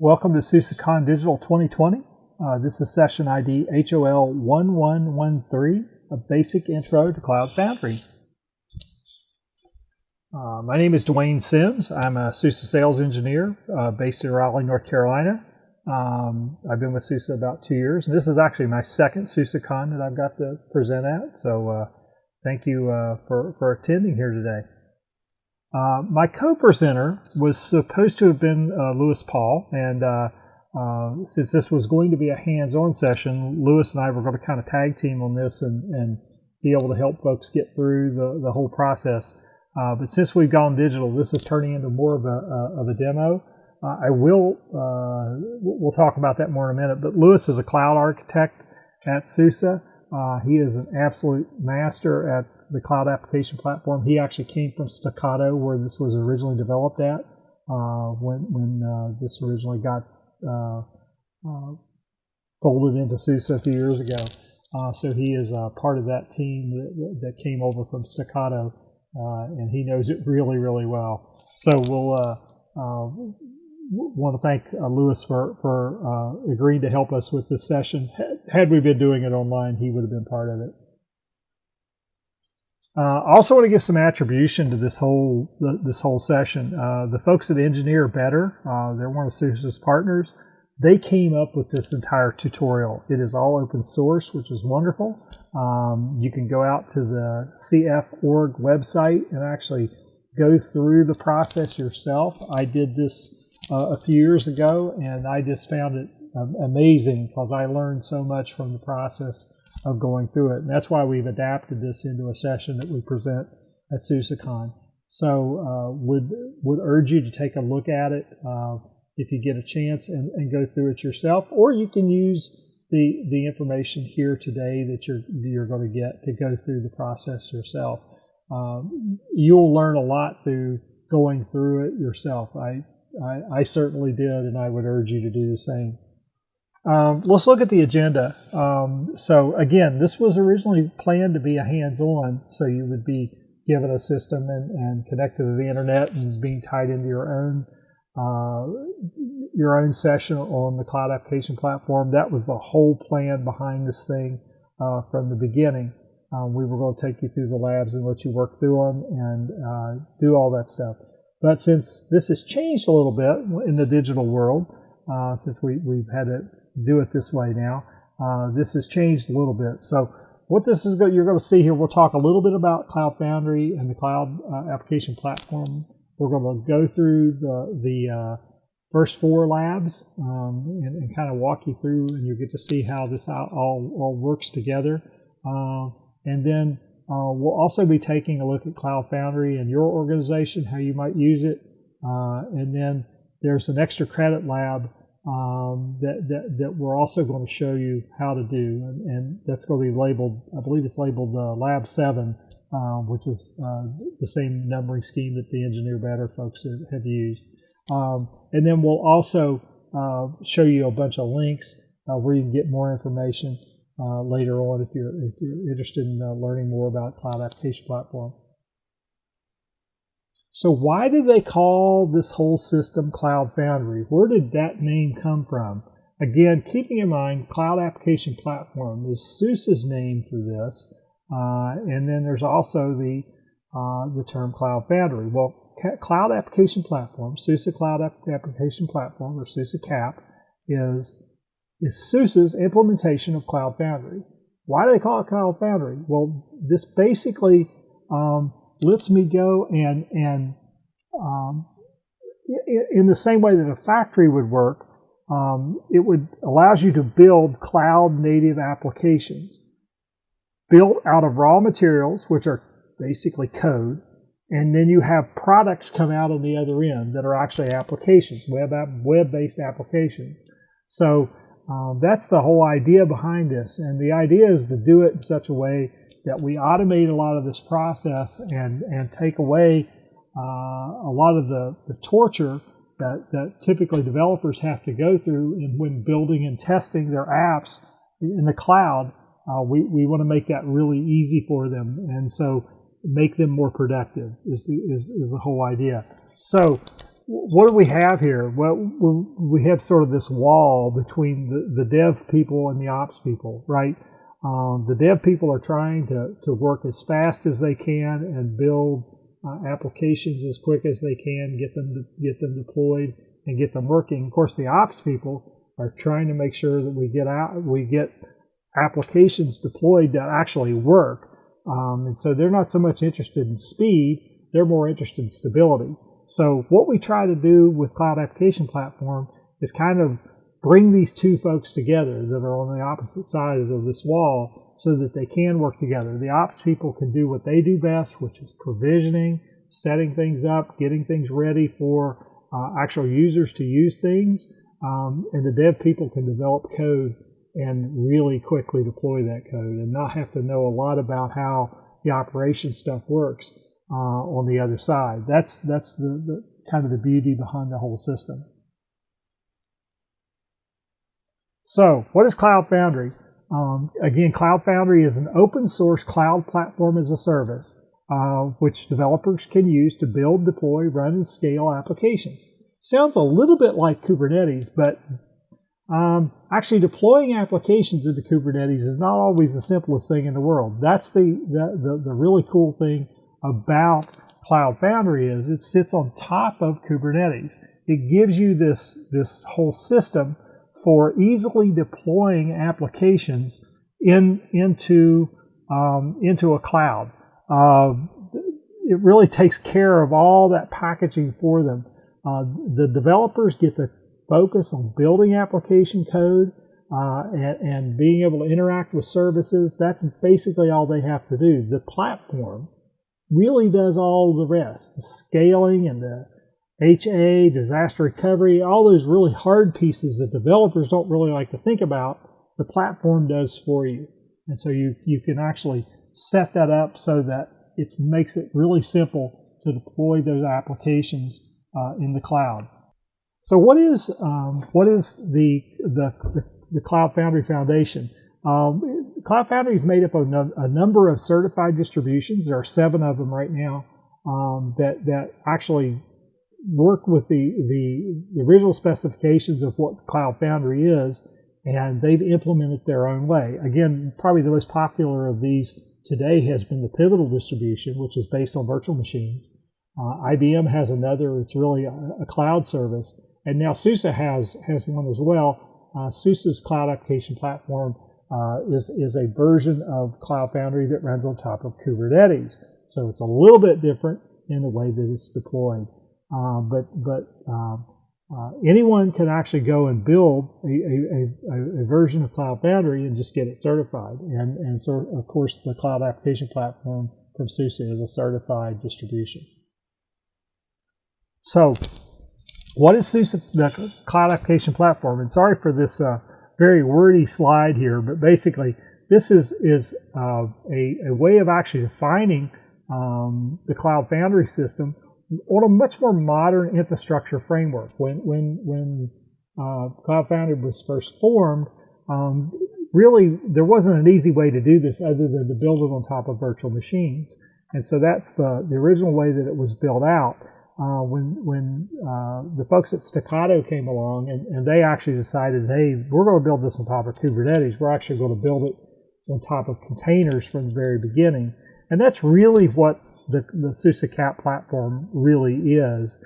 Welcome to SUSECON Digital 2020. This is session ID HOL-1113, a basic intro to Cloud Foundry. My name is Dwayne Sims. I'm a SUSE sales engineer based in Raleigh, North Carolina. I've been with SUSE about 2 years. And this is actually my second SUSECON that I've got to present at. So thank you for attending here today. My co-presenter was supposed to have been Lewis Paul, and since this was going to be a hands-on session, Lewis and I were going to kind of tag team on this and be able to help folks get through the whole process. But since we've gone digital, this is turning into more of a demo. We'll talk about that more in a minute, but Lewis is a cloud architect at SUSE. He is an absolute master at the Cloud Application Platform. He actually came from Staccato, where this was originally developed at, when this originally got folded into SUSE a few years ago. So he is part of that team that came over from Staccato, and he knows it really, really well. So we'll want to thank Lewis for agreeing to help us with this session. Had we been doing it online, he would have been part of it. I also want to give some attribution to this whole session. The folks at Engineer Better, they're one of SUSE's partners. They came up with this entire tutorial. It is all open source, which is wonderful. You can go out to the CF.org website and actually go through the process yourself. I did this a few years ago, and I just found it amazing because I learned so much from the process of going through it. And that's why we've adapted this into a session that we present at SUSECON. So would urge you to take a look at it if you get a chance and go through it yourself, or you can use the information here today that you're going to get to go through the process yourself. You'll learn a lot through going through it yourself. I certainly did, and I would urge you to do the same. Let's look at the agenda. So again, this was originally planned to be a hands-on, so you would be given a system and connected to the internet and being tied into your own session on the Cloud Application Platform. That was the whole plan behind this thing from the beginning. We were going to take you through the labs and let you work through them and do all that stuff. But since this has changed a little bit in the digital world, since we've had to do it this way now, this has changed a little bit. So what this is you're going to see here, we'll talk a little bit about Cloud Foundry and the Cloud Application Platform. We're going to go through the first 4 labs and kind of walk you through, and you'll get to see how this all works together. And then we'll also be taking a look at Cloud Foundry and your organization, how you might use it. And then there's an extra credit lab that we're also going to show you how to do, and that's going to be labeled, I believe it's labeled Lab 7, which is the same numbering scheme that the Engineer Better folks have used. And then we'll also show you a bunch of links where you can get more information later on if you're interested in learning more about Cloud Application Platform. So why did they call this whole system Cloud Foundry? Where did that name come from? Again, keeping in mind, Cloud Application Platform is SUSE's name for this, and then there's also the term Cloud Foundry. Well, Cloud Application Platform, SUSE Cloud Application Platform, or SUSE CAP, is SUSE's implementation of Cloud Foundry. Why do they call it Cloud Foundry? Well, this basically lets me go and in the same way that a factory would work, it allows you to build cloud native applications built out of raw materials, which are basically code, and then you have products come out on the other end that are actually applications, web-based applications. So that's the whole idea behind this, and the idea is to do it in such a way that we automate a lot of this process and take away a lot of the torture that typically developers have to go through when building and testing their apps in the cloud. We want to make that really easy for them, and so make them more productive is the whole idea. So what do we have here? Well, we have sort of this wall between the dev people and the ops people, right? The dev people are trying to work as fast as they can and build applications as quick as they can, get them deployed and get them working. Of course, the ops people are trying to make sure that we get applications deployed that actually work. And so they're not so much interested in speed, they're more interested in stability. So what we try to do with Cloud Application Platform is kind of bring these two folks together that are on the opposite sides of this wall so that they can work together. The ops people can do what they do best, which is provisioning, setting things up, getting things ready for actual users to use things. And the dev people can develop code and really quickly deploy that code and not have to know a lot about how the operation stuff works on the other side. That's the kind of the beauty behind the whole system. So what is Cloud Foundry? Again, Cloud Foundry is an open source cloud platform as a service, which developers can use to build, deploy, run, and scale applications. Sounds a little bit like Kubernetes, but actually deploying applications into Kubernetes is not always the simplest thing in the world. That's the really cool thing about Cloud Foundry is it sits on top of Kubernetes. It gives you this whole system for easily deploying applications into a cloud. It really takes care of all that packaging for them. The developers get to focus on building application code and being able to interact with services. That's basically all they have to do. The platform really does all the rest, the scaling and the HA, disaster recovery, all those really hard pieces that developers don't really like to think about, the platform does for you. And so you can actually set that up so that it makes it really simple to deploy those applications in the cloud. So what is the Cloud Foundry Foundation? Cloud Foundry is made up of a number of certified distributions. There are 7 of them right now that actually work with the original specifications of what Cloud Foundry is, and they've implemented their own way. Again, probably the most popular of these today has been the Pivotal distribution, which is based on virtual machines. IBM has another. It's really a cloud service. And now SUSE has one as well. SUSE's Cloud Application Platform is a version of Cloud Foundry that runs on top of Kubernetes. So it's a little bit different in the way that it's deployed. But anyone can actually go and build a version of Cloud Foundry and just get it certified. And so, of course, the Cloud Application Platform from SUSE is a certified distribution. So, what is SUSE, the Cloud Application Platform? And sorry for this very wordy slide here, but basically this is a way of actually defining the Cloud Foundry system on a much more modern infrastructure framework. When Cloud Foundry was first formed, really there wasn't an easy way to do this other than to build it on top of virtual machines. And so that's the original way that it was built out. When the folks at Staccato came along and they actually decided, hey, we're going to build this on top of Kubernetes. We're actually going to build it on top of containers from the very beginning. And that's really what the SUSE CAP platform really is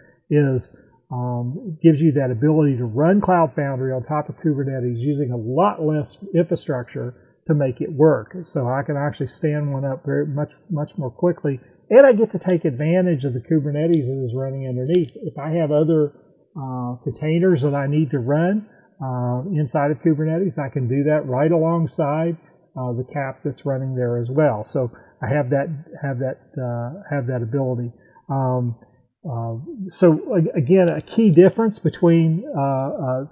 gives you that ability to run Cloud Foundry on top of Kubernetes using a lot less infrastructure to make it work. So I can actually stand one up very much more quickly. And I get to take advantage of the Kubernetes that is running underneath. If I have other containers that I need to run inside of Kubernetes, I can do that right alongside the CAP that's running there as well. So I have that ability. So again, a key difference between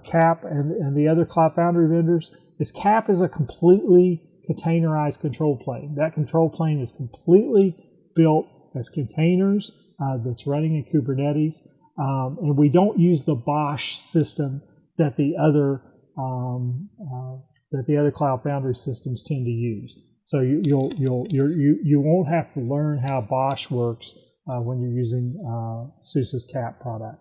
CAP and the other Cloud Foundry vendors is CAP is a completely containerized control plane. That control plane is completely built as containers that's running in Kubernetes, and we don't use the BOSH system that the other Cloud Foundry systems tend to use. So you won't have to learn how BOSH works when you're using SUSE's CAP product.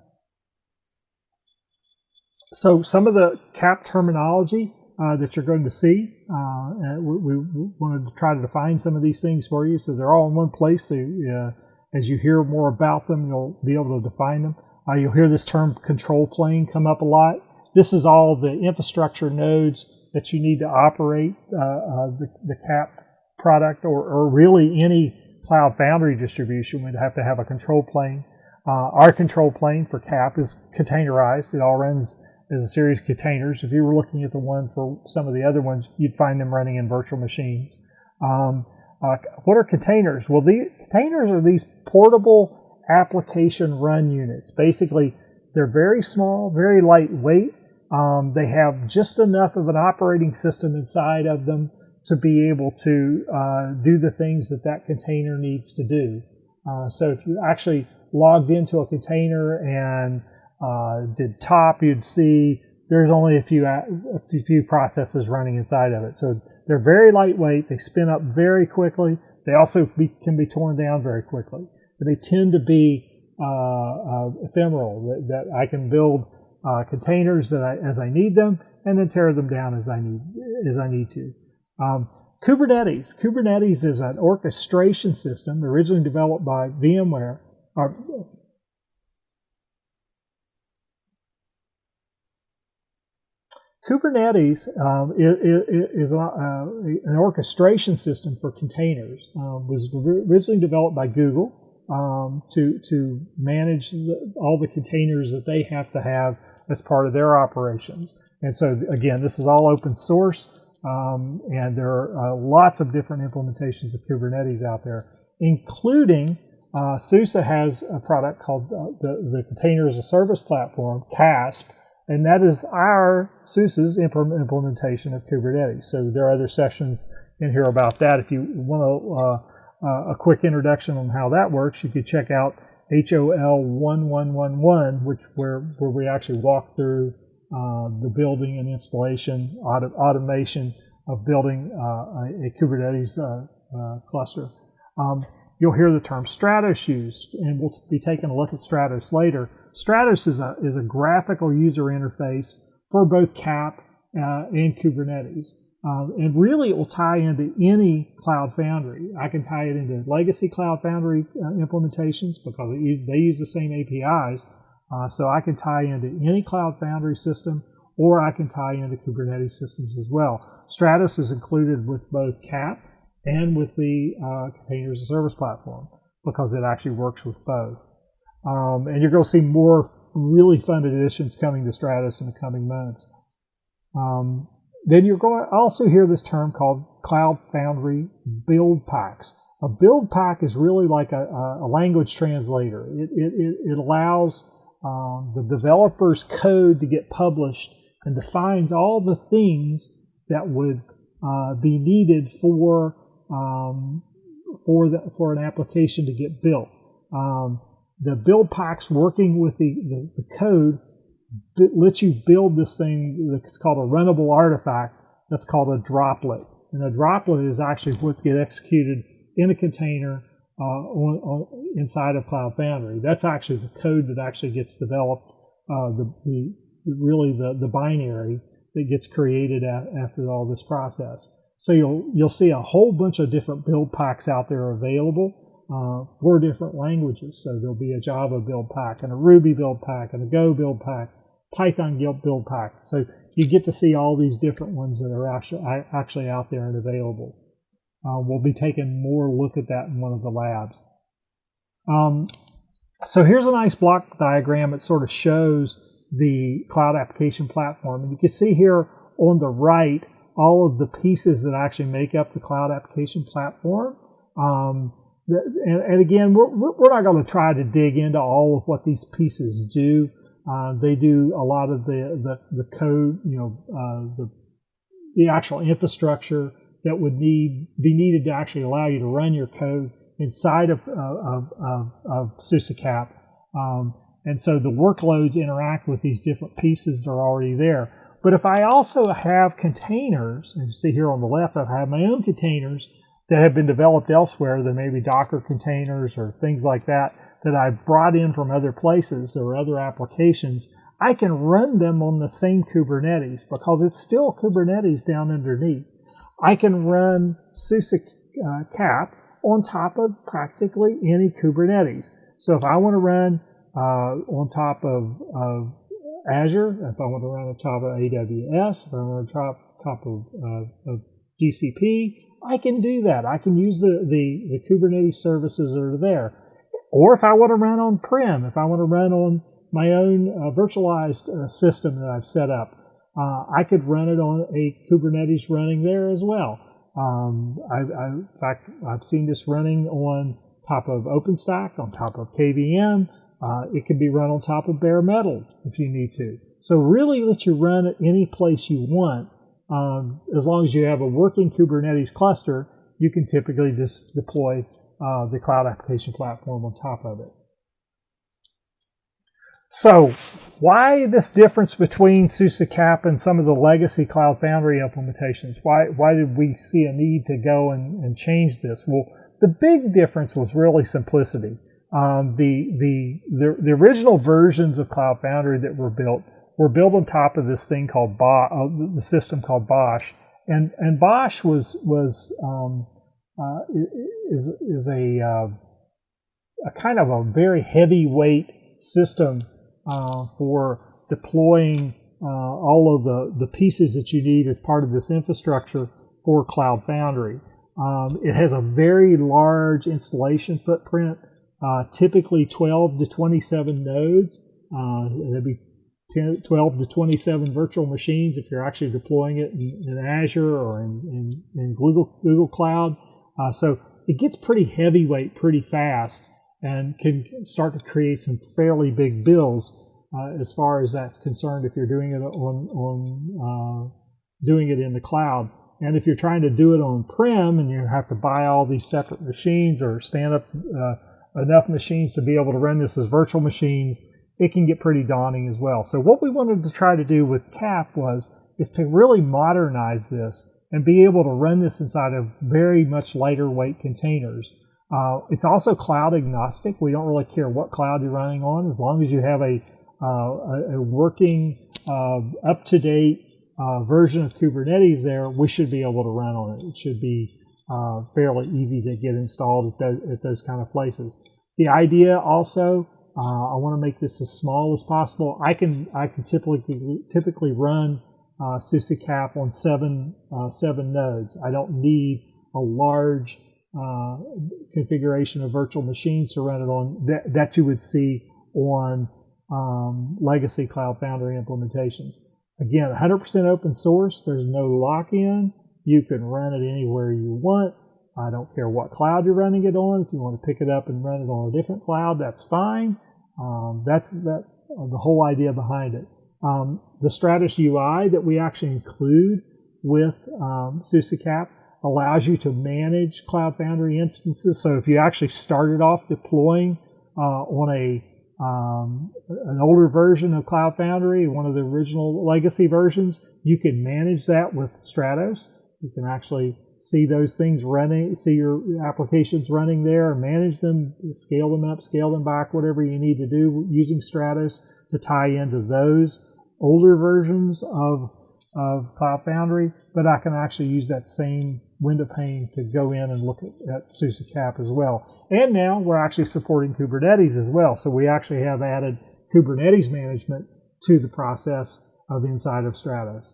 So some of the CAP terminology that you're going to see, we wanted to try to define some of these things for you, so they're all in one place. So as you hear more about them, you'll be able to define them. You'll hear this term control plane come up a lot. This is all the infrastructure nodes that you need to operate the CAP product, or really any Cloud Foundry distribution would have to have a control plane. Our control plane for CAP is containerized. It all runs as a series of containers. If you were looking at the one for some of the other ones, you'd find them running in virtual machines. What are containers? Well, the containers are these portable application run units. Basically, they're very small, very lightweight. They have just enough of an operating system inside of them to be able to do the things that that container needs to do. So if you actually logged into a container and did top, you'd see there's only a few processes running inside of it. So they're very lightweight. They spin up very quickly. They also can be torn down very quickly. But they tend to be ephemeral. That I can build containers as I need them, and then tear them down as I need to. Kubernetes is an orchestration system originally developed by VMware. Kubernetes is an orchestration system for containers. Was originally developed by Google to manage all the containers that they have to have as part of their operations. And so, again, this is all open source, and there are lots of different implementations of Kubernetes out there, including SUSE has a product called the Container as a Service Platform, CASP, and that is our SUSE's implementation of Kubernetes. So there are other sessions in here about that. If you want a quick introduction on how that works, you could check out HOL-1113, where we actually walk through the building and installation, automation of building a Kubernetes cluster. You'll hear the term Stratos used, and we'll be taking a look at Stratos later. Stratos is a graphical user interface for both CAP and Kubernetes. And really, it will tie into any Cloud Foundry. I can tie it into legacy Cloud Foundry implementations because they use the same APIs. So I can tie into any Cloud Foundry system, or I can tie into Kubernetes systems as well. Stratos is included with both CAP and with the Container as a Service Platform because it actually works with both. And you're going to see more really fun additions coming to Stratos in the coming months. Then you're going to also hear this term called Cloud Foundry build packs. A build pack is really like a language translator. It allows the developer's code to get published and defines all the things that would be needed for an application to get built. The build packs working with the code lets you build this thing that's called a runnable artifact that's called a droplet. And a droplet is actually what gets executed in a container inside of Cloud Foundry. That's actually the code that actually gets developed, the binary that gets created after all this process. So you'll see a whole bunch of different build packs out there available for different languages. So there'll be a Java build pack and a Ruby build pack and a Go build pack, Python build pack. So you get to see all these different ones that are actually out there and available. We'll be taking more look at that in one of the labs. So here's a nice block diagram that sort of shows the Cloud Application Platform. And you can see here on the right all of the pieces that actually make up the Cloud Application Platform. And again, we're not going to try to dig into all of what these pieces do. They do a lot of the code, the actual infrastructure that would be needed to actually allow you to run your code inside of SUSE CAP. And so the workloads interact with these different pieces that are already there. But if I also have containers, and you see here on the left, I have my own containers that have been developed elsewhere. There may be Docker containers or things like that I've brought in from other places or other applications. I can run them on the same Kubernetes because it's still Kubernetes down underneath. I can run SUSE Cap on top of practically any Kubernetes. So if I want to run on top of Azure, if I want to run on top of AWS, if I want to run on top of GCP, I can do that. I can use the Kubernetes services that are there. Or if I want to run on-prem, if I want to run on my own virtualized system that I've set up, I could run it on a Kubernetes running there as well. In fact, I've seen this running on top of OpenStack, on top of KVM. It can be run on top of bare metal if you need to. So really let you run it any place you want. As long as you have a working Kubernetes cluster, you can typically just deploy the Cloud Application Platform on top of it. So why this difference between SUSE Cap and some of the legacy Cloud Foundry implementations? Why did we see a need to go and change this? Well, the big difference was really simplicity. The original versions of Cloud Foundry that were built on top of this thing called the system called BOSH, and BOSH is a kind of a very heavyweight system for deploying all of the pieces that you need as part of this infrastructure for Cloud Foundry. It has a very large installation footprint, typically 12 to 27 nodes. There'd be 12 to 27 virtual machines if you're actually deploying it in Azure or in Google Cloud. So it gets pretty heavyweight pretty fast and can start to create some fairly big bills as far as that's concerned if you're doing it doing it in the cloud. And if you're trying to do it on-prem and you have to buy all these separate machines or stand up enough machines to be able to run this as virtual machines, it can get pretty daunting as well. So what we wanted to try to do with CAP is to really modernize this and be able to run this inside of very much lighter weight containers. It's also cloud agnostic. We don't really care what cloud you're running on, as long as you have a working, up-to-date version of Kubernetes there, we should be able to run on it. It should be fairly easy to get installed at those kind of places. The idea also, I want to make this as small as possible. I can typically run SUSE Cap on seven nodes. I don't need a large configuration of virtual machines to run it on that you would see on legacy Cloud Foundry implementations. Again, 100% open source. There's no lock-in. You can run it anywhere you want. I don't care what cloud you're running it on. If you want to pick it up and run it on a different cloud, that's fine. That's the whole idea behind it. The Stratus UI that we actually include with SUSE Cap allows you to manage Cloud Foundry instances. So if you actually started off deploying on an older version of Cloud Foundry, one of the original legacy versions, you can manage that with Stratus. You can actually see those things running, see your applications running there, manage them, scale them up, scale them back, whatever you need to do using Stratus to tie into those older versions of Cloud Foundry. But I can actually use that same window pane to go in and look at SUSE Cap as well. And now we're actually supporting Kubernetes as well. So we actually have added Kubernetes management to the process of inside of Stratus.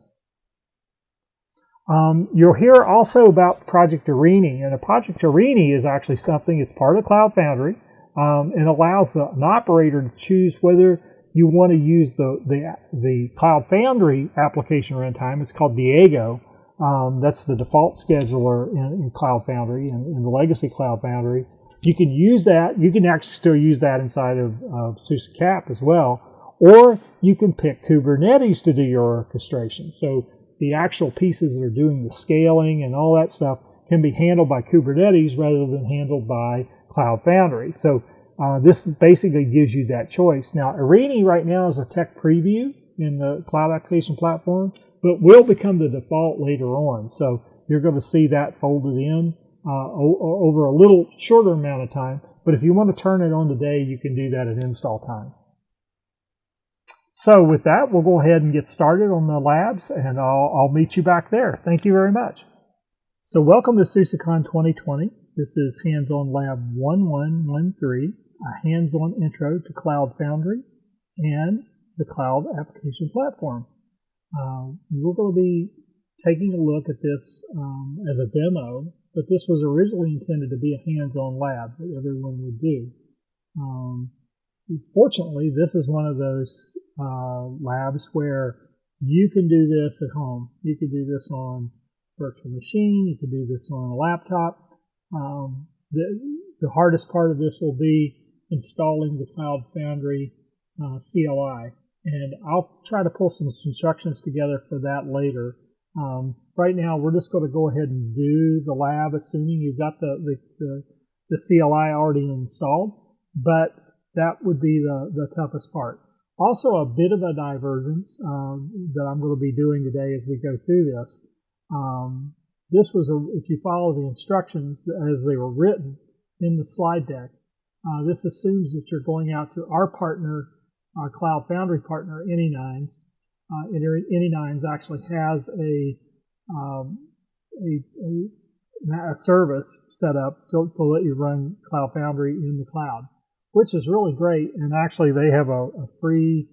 You'll hear also about Project Arini, and a Project Arini is actually something, it's part of Cloud Foundry, and allows an operator to choose whether you want to use the Cloud Foundry application runtime. It's called Diego. That's the default scheduler in Cloud Foundry and in the legacy Cloud Foundry. You can use that. You can actually still use that inside of SUSE Cap as well, or you can pick Kubernetes to do your orchestration. So the actual pieces that are doing the scaling and all that stuff can be handled by Kubernetes rather than handled by Cloud Foundry. So this basically gives you that choice. Now, Arini right now is a tech preview in the Cloud Application Platform, but will become the default later on. So you're going to see that folded in over a little shorter amount of time. But if you want to turn it on today, you can do that at install time. So with that, we'll go ahead and get started on the labs, and I'll meet you back there. Thank you very much. So welcome to SUSECON 2020. This is Hands-On Lab 1113, a hands-on intro to Cloud Foundry and the Cloud Application Platform. We're going to be taking a look at this as a demo, but this was originally intended to be a hands-on lab that everyone would do. Fortunately, this is one of those labs where you can do this at home. You can do this on a virtual machine. You can do this on a laptop. The hardest part of this will be installing the Cloud Foundry CLI, and I'll try to pull some instructions together for that later. Right now, we're just going to go ahead and do the lab, assuming you've got the CLI already installed, but that would be the toughest part. Also, a bit of a divergence that I'm going to be doing today as we go through this. This was, if you follow the instructions as they were written in the slide deck, this assumes that you're going out to our partner, our Cloud Foundry partner, Any9s. Any9s actually has a service set up to let you run Cloud Foundry in the cloud, which is really great. And actually, they have a free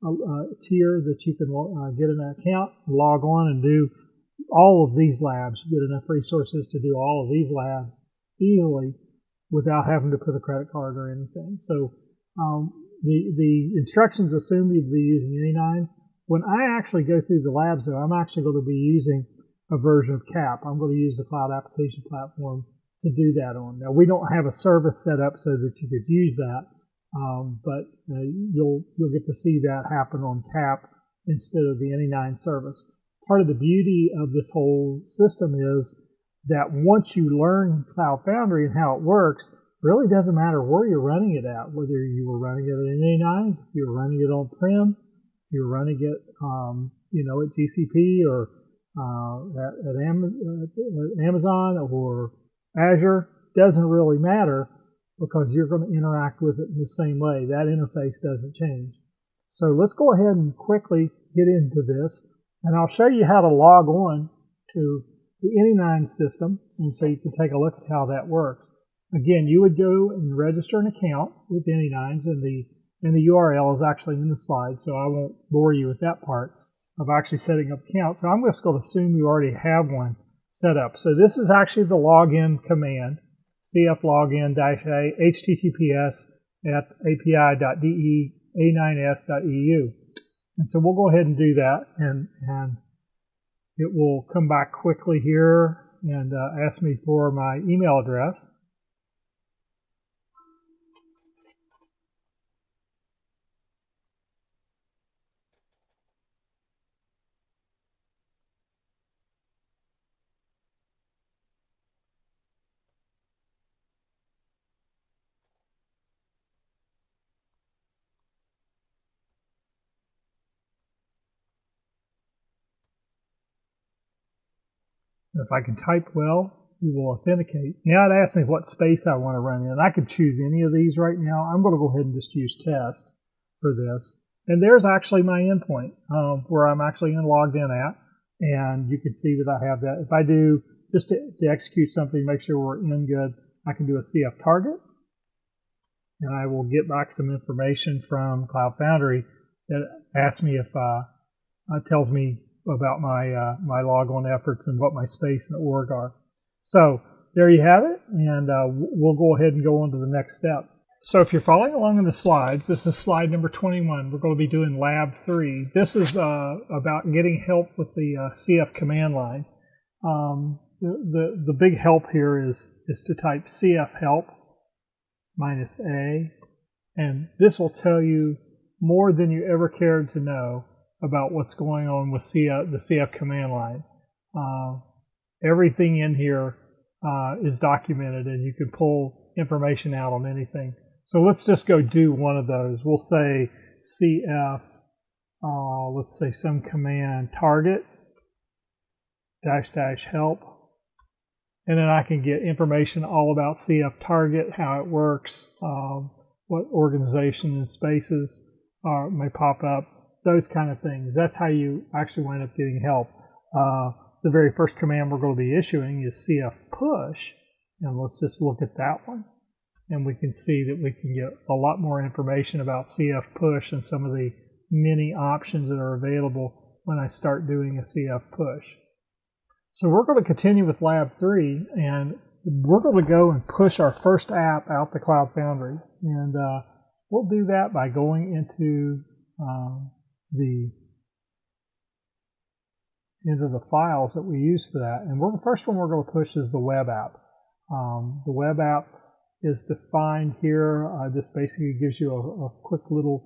tier that you can get an account, log on, and do all of these labs. You get enough resources to do all of these labs easily without having to put a credit card or anything. So the instructions assume you'll be using Any9s. When I actually go through the labs, though, I'm actually going to be using a version of CAP. I'm going to use the Cloud Application Platform to do that on. Now, we don't have a service set up so that you could use that, but you'll get to see that happen on CAP instead of the Any9 service. Part of the beauty of this whole system is that once you learn Cloud Foundry and how it works, really doesn't matter where you're running it at, whether you were running it at Any9s, if you were running it on-prem, if you're running it, at GCP or at Amazon or Azure, doesn't really matter because you're going to interact with it in the same way. That interface doesn't change. So let's go ahead and quickly get into this, and I'll show you how to log on to the Any9 system, and so you can take a look at how that works. Again, you would go and register an account with Any9s, and the URL is actually in the slide, so I won't bore you with that part of actually setting up accounts. So I'm just going to assume you already have one set up. So this is actually the login command, cflogin-a https://api.de a9s.eu. And so we'll go ahead and do that, and it will come back quickly here and ask me for my email address. If I can type well, we will authenticate. Now it asks me what space I want to run in. I could choose any of these right now. I'm going to go ahead and just use test for this. And there's actually my endpoint where I'm actually logged in at. And you can see that I have that. If I do, just to execute something, make sure we're in good, I can do a CF target. And I will get back some information from Cloud Foundry that asks me if, tells me about my logon efforts and what my space and org are. So there you have it, and we'll go ahead and go on to the next step. So if you're following along in the slides, this is slide number 21. We're going to be doing lab 3. This is about getting help with the CF command line. The big help here is to type CF help -a, and this will tell you more than you ever cared to know about what's going on with the CF command line. Everything in here is documented, and you can pull information out on anything. So let's just go do one of those. We'll say CF, let's say some command target --help, and then I can get information all about CF target, how it works, what organization and spaces may pop up. those kind of things. That's how you actually wind up getting help. The very first command we're going to be issuing is CF push, and let's just look at that one. And we can see that we can get a lot more information about CF push and some of the many options that are available when I start doing a CF push. So we're going to continue with Lab 3, and we're going to go and push our first app out to Cloud Foundry. And we'll do that by going into the files that we use for that. And the first one we're going to push is the web app. The web app is defined here. This basically gives you a quick little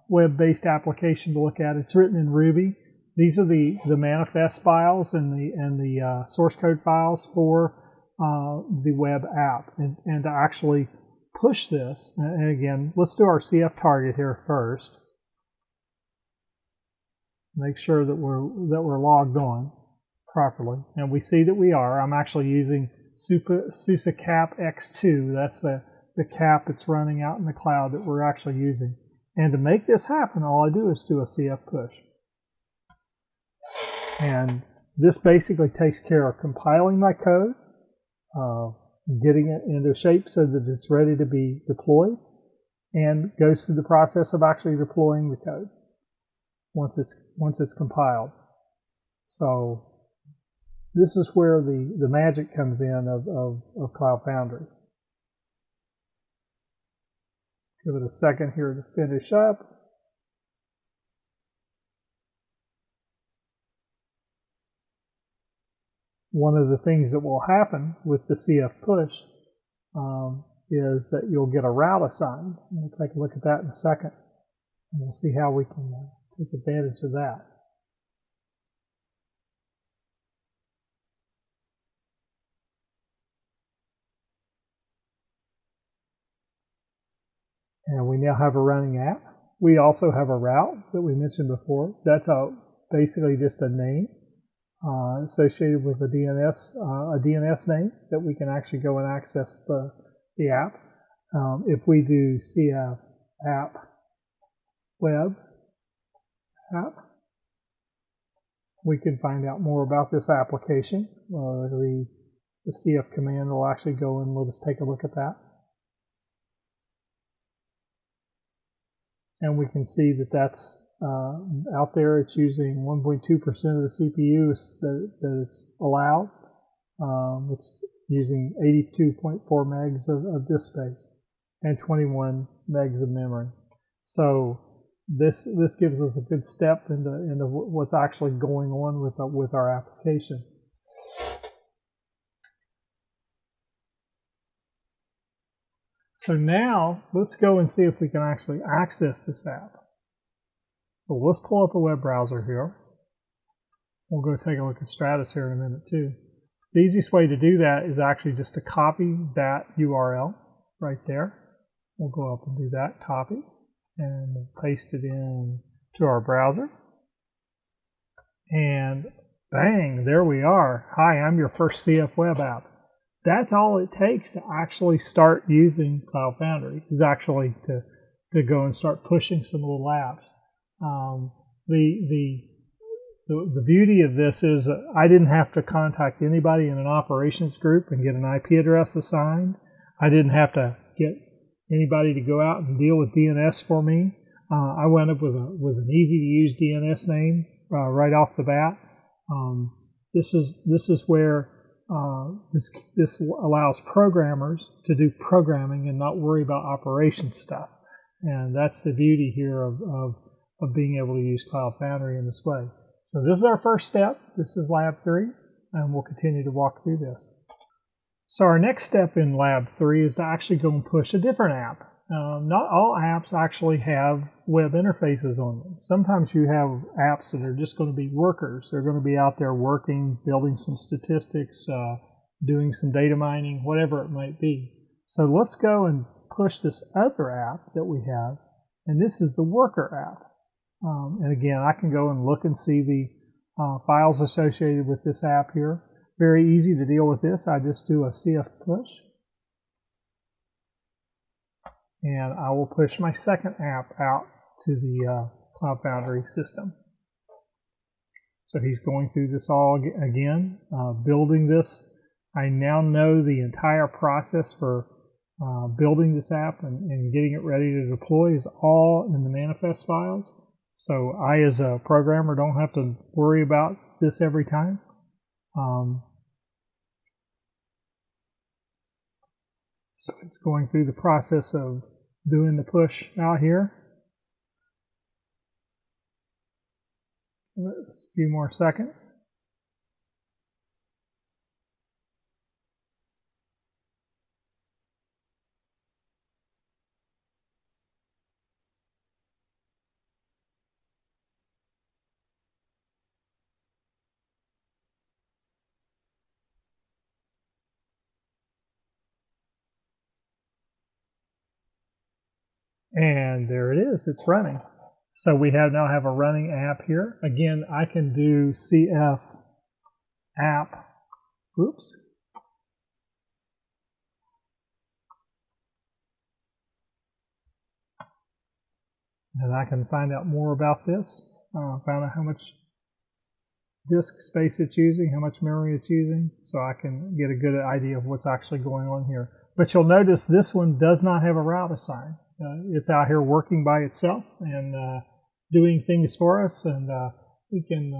web-based application to look at. It's written in Ruby. These are the manifest files and the source code files for the web app. And to actually push this, and again, let's do our CF target here first. Make sure that we're logged on properly, and we see that we are. I'm actually using SUSE Cap X2. That's the cap that's running out in the cloud that we're actually using. And to make this happen, all I do is do a CF push. And this basically takes care of compiling my code, getting it into shape so that it's ready to be deployed, and goes through the process of actually deploying the code once it's compiled. So this is where the magic comes in of Cloud Foundry. Give it a second here to finish up. One of the things that will happen with the CF push is that you'll get a route assigned. We'll take a look at that in a second, and we'll see how we can take advantage of that. And we now have a running app. We also have a route that we mentioned before. That's basically just a name associated with a DNS name that we can actually go and access the app. If we do CF app web app, we can find out more about this application. The CF command will actually go and let us take a look at that. And we can see that that's out there. It's using 1.2% of the CPU that it's allowed. It's using 82.4 megs of disk space and 21 megs of memory. So this gives us a good step into what's actually going on with our application. So now let's go and see if we can actually access this app. So let's pull up a web browser here. We'll go take a look at Stratus here in a minute too. The easiest way to do that is actually just to copy that URL right there. We'll go up and do that, copy, and we'll paste it in to our browser. And bang, there we are. Hi, I'm your first CF web app. That's all it takes to actually start using Cloud Foundry, is actually to go and start pushing some little apps. The beauty of this is I didn't have to contact anybody in an operations group and get an IP address assigned. I didn't have to get anybody to go out and deal with DNS for me. I went up with an easy to use DNS name right off the bat. This is where this allows programmers to do programming and not worry about operation stuff. And that's the beauty here of being able to use Cloud Foundry in this way. So this is our first step. This is Lab 3, and we'll continue to walk through this. So our next step in Lab 3 is to actually go and push a different app. Not all apps actually have web interfaces on them. Sometimes you have apps that are just going to be workers. They're going to be out there working, building some statistics, doing some data mining, whatever it might be. So let's go and push this other app that we have, and this is the worker app. And again, I can go and look and see the files associated with this app here. Very easy to deal with this. I just do a CF push. And I will push my second app out to the Cloud Foundry system. So he's going through this all again, building this. I now know the entire process for building this app and getting it ready to deploy is all in the manifest files. So I, as a programmer, don't have to worry about this every time. So it's going through the process of doing the push out here. A few more seconds. And there it is, it's running. So we now have a running app here. Again, I can do CF app, oops. And I can find out more about this, find out how much disk space it's using, how much memory it's using, so I can get a good idea of what's actually going on here. But you'll notice this one does not have a route assigned. It's out here working by itself and doing things for us, and we can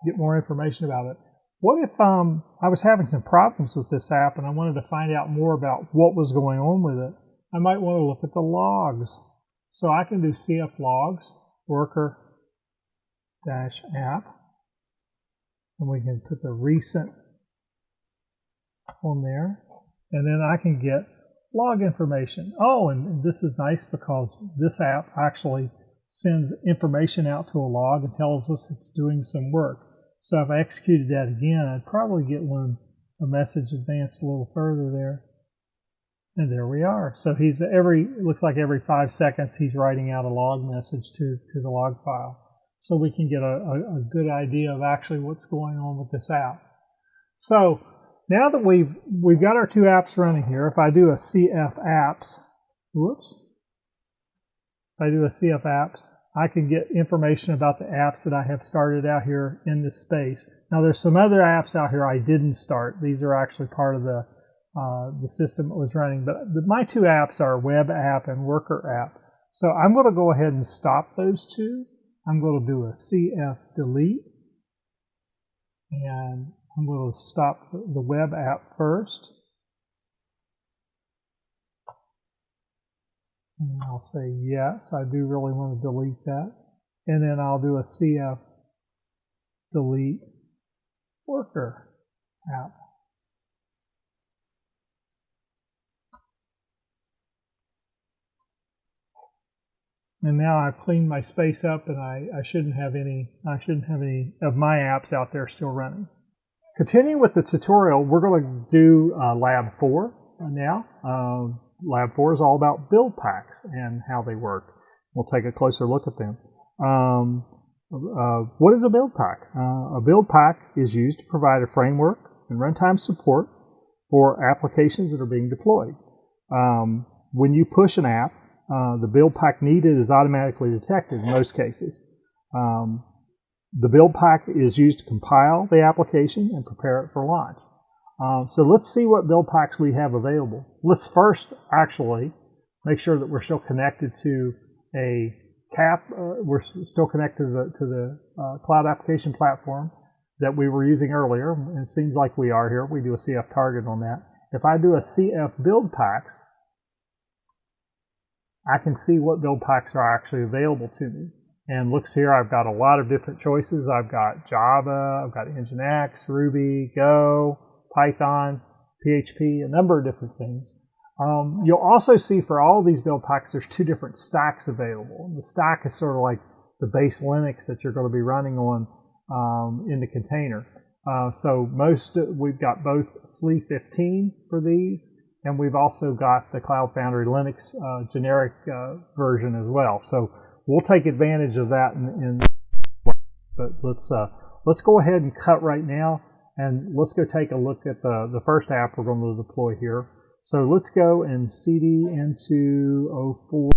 get more information about it. What if I was having some problems with this app and I wanted to find out more about what was going on with it? I might want to look at the logs. So I can do CF logs, worker-app, and we can put the recent on there, and then I can get log information. Oh, and this is nice because this app actually sends information out to a log and tells us it's doing some work. So if I executed that again, I'd probably get a message advanced a little further there. And there we are. So he's it looks like every 5 seconds he's writing out a log message to the log file. So we can get a good idea of actually what's going on with this app. So now that we've got our two apps running here, if I do a CF apps, whoops, if I do a CF apps, I can get information about the apps that I have started out here in this space. Now there's some other apps out here I didn't start. These are actually part of the system that was running, but my two apps are web app and worker app. So I'm going to go ahead and stop those two. I'm going to do a CF delete, and I'm going to stop the web app first. And I'll say yes, I do really want to delete that. And then I'll do a CF delete worker app. And now I've cleaned my space up, and I shouldn't have any of my apps out there still running. Continuing with the tutorial, we're going to do Lab 4 now. Lab 4 is all about build packs and how they work. We'll take a closer look at them. What is a build pack? A build pack is used to provide a framework and runtime support for applications that are being deployed. When you push an app, the build pack needed is automatically detected in most cases. The build pack is used to compile the application and prepare it for launch. So let's see what build packs we have available. Let's first actually make sure that we're still connected to a CAP. We're still connected to the Cloud Application Platform that we were using earlier. And it seems like we are here. We do a CF target on that. If I do a CF build packs, I can see what build packs are actually available to me. And looks here, I've got a lot of different choices. I've got Java, I've got Nginx, Ruby, Go, Python, PHP, a number of different things. You'll also see for all of these build packs, there's two different stacks available. The stack is sort of like the base Linux that you're going to be running on in the container. So we've got both SLE 15 for these, and we've also got the Cloud Foundry Linux generic version as well. So we'll take advantage of that. But let's go ahead and cut right now, and let's go take a look at the first app we're going to deploy here. So let's go and cd into 04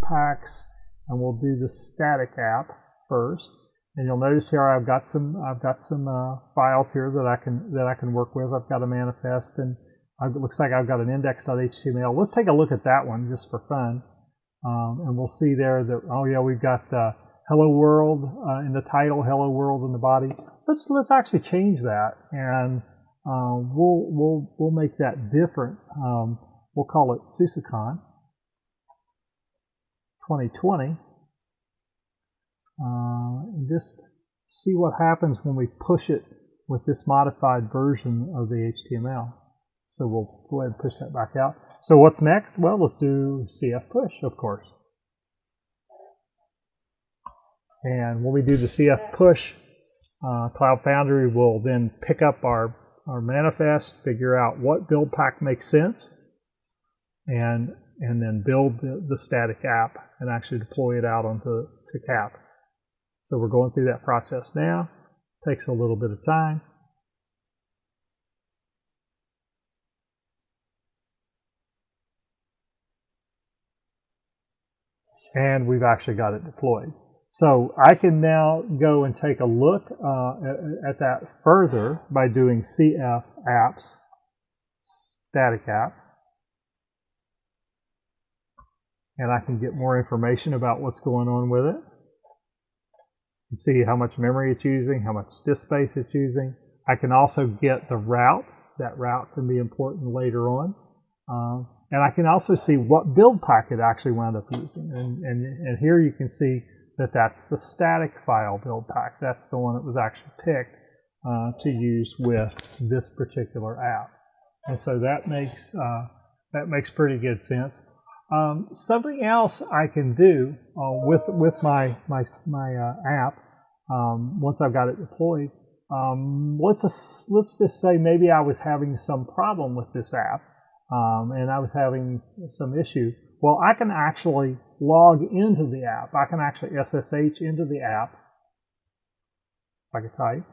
packs, and we'll do the static app first. And you'll notice here I've got some files here that I can work with. I've got a manifest, and it looks like I've got an index.html. Let's take a look at that one just for fun, and we'll see there that, oh yeah, we've got hello world in the title, hello world in the body. Let's actually change that, and we'll make that different. We'll call it SUSECON 2020. And just see what happens when we push it with this modified version of the HTML. So we'll go ahead and push that back out. So what's next? Well, let's do CF push, of course. And when we do the CF push, Cloud Foundry will then pick up our manifest, figure out what build pack makes sense, and then build the static app and actually deploy it out onto CAP. So we're going through that process now. Takes a little bit of time. And we've actually got it deployed. So I can now go and take a look at that further by doing CF apps, static app. And I can get more information about what's going on with it. You can see how much memory it's using, how much disk space it's using. I can also get the route. That route can be important later on. And I can also see what build pack it actually wound up using. And here you can see that that's the static file build pack. That's the one that was actually picked to use with this particular app. And so that makes pretty good sense. Something else I can do with my app once I've got it deployed. Let's just say maybe I was having some problem with this app, and I was having some issue. Well, I can actually log into the app. I can actually SSH into the app. If I can type.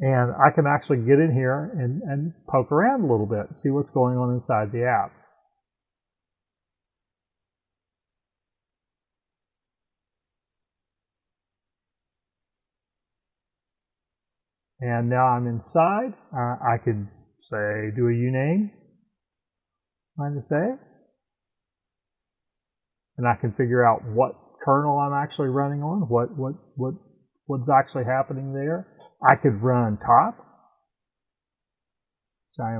And I can actually get in here and poke around a little bit and see what's going on inside the app. And now I'm inside. I could say, do a uname, mind to say. And I can figure out what kernel I'm actually running on, what's actually happening there. I could run top, which I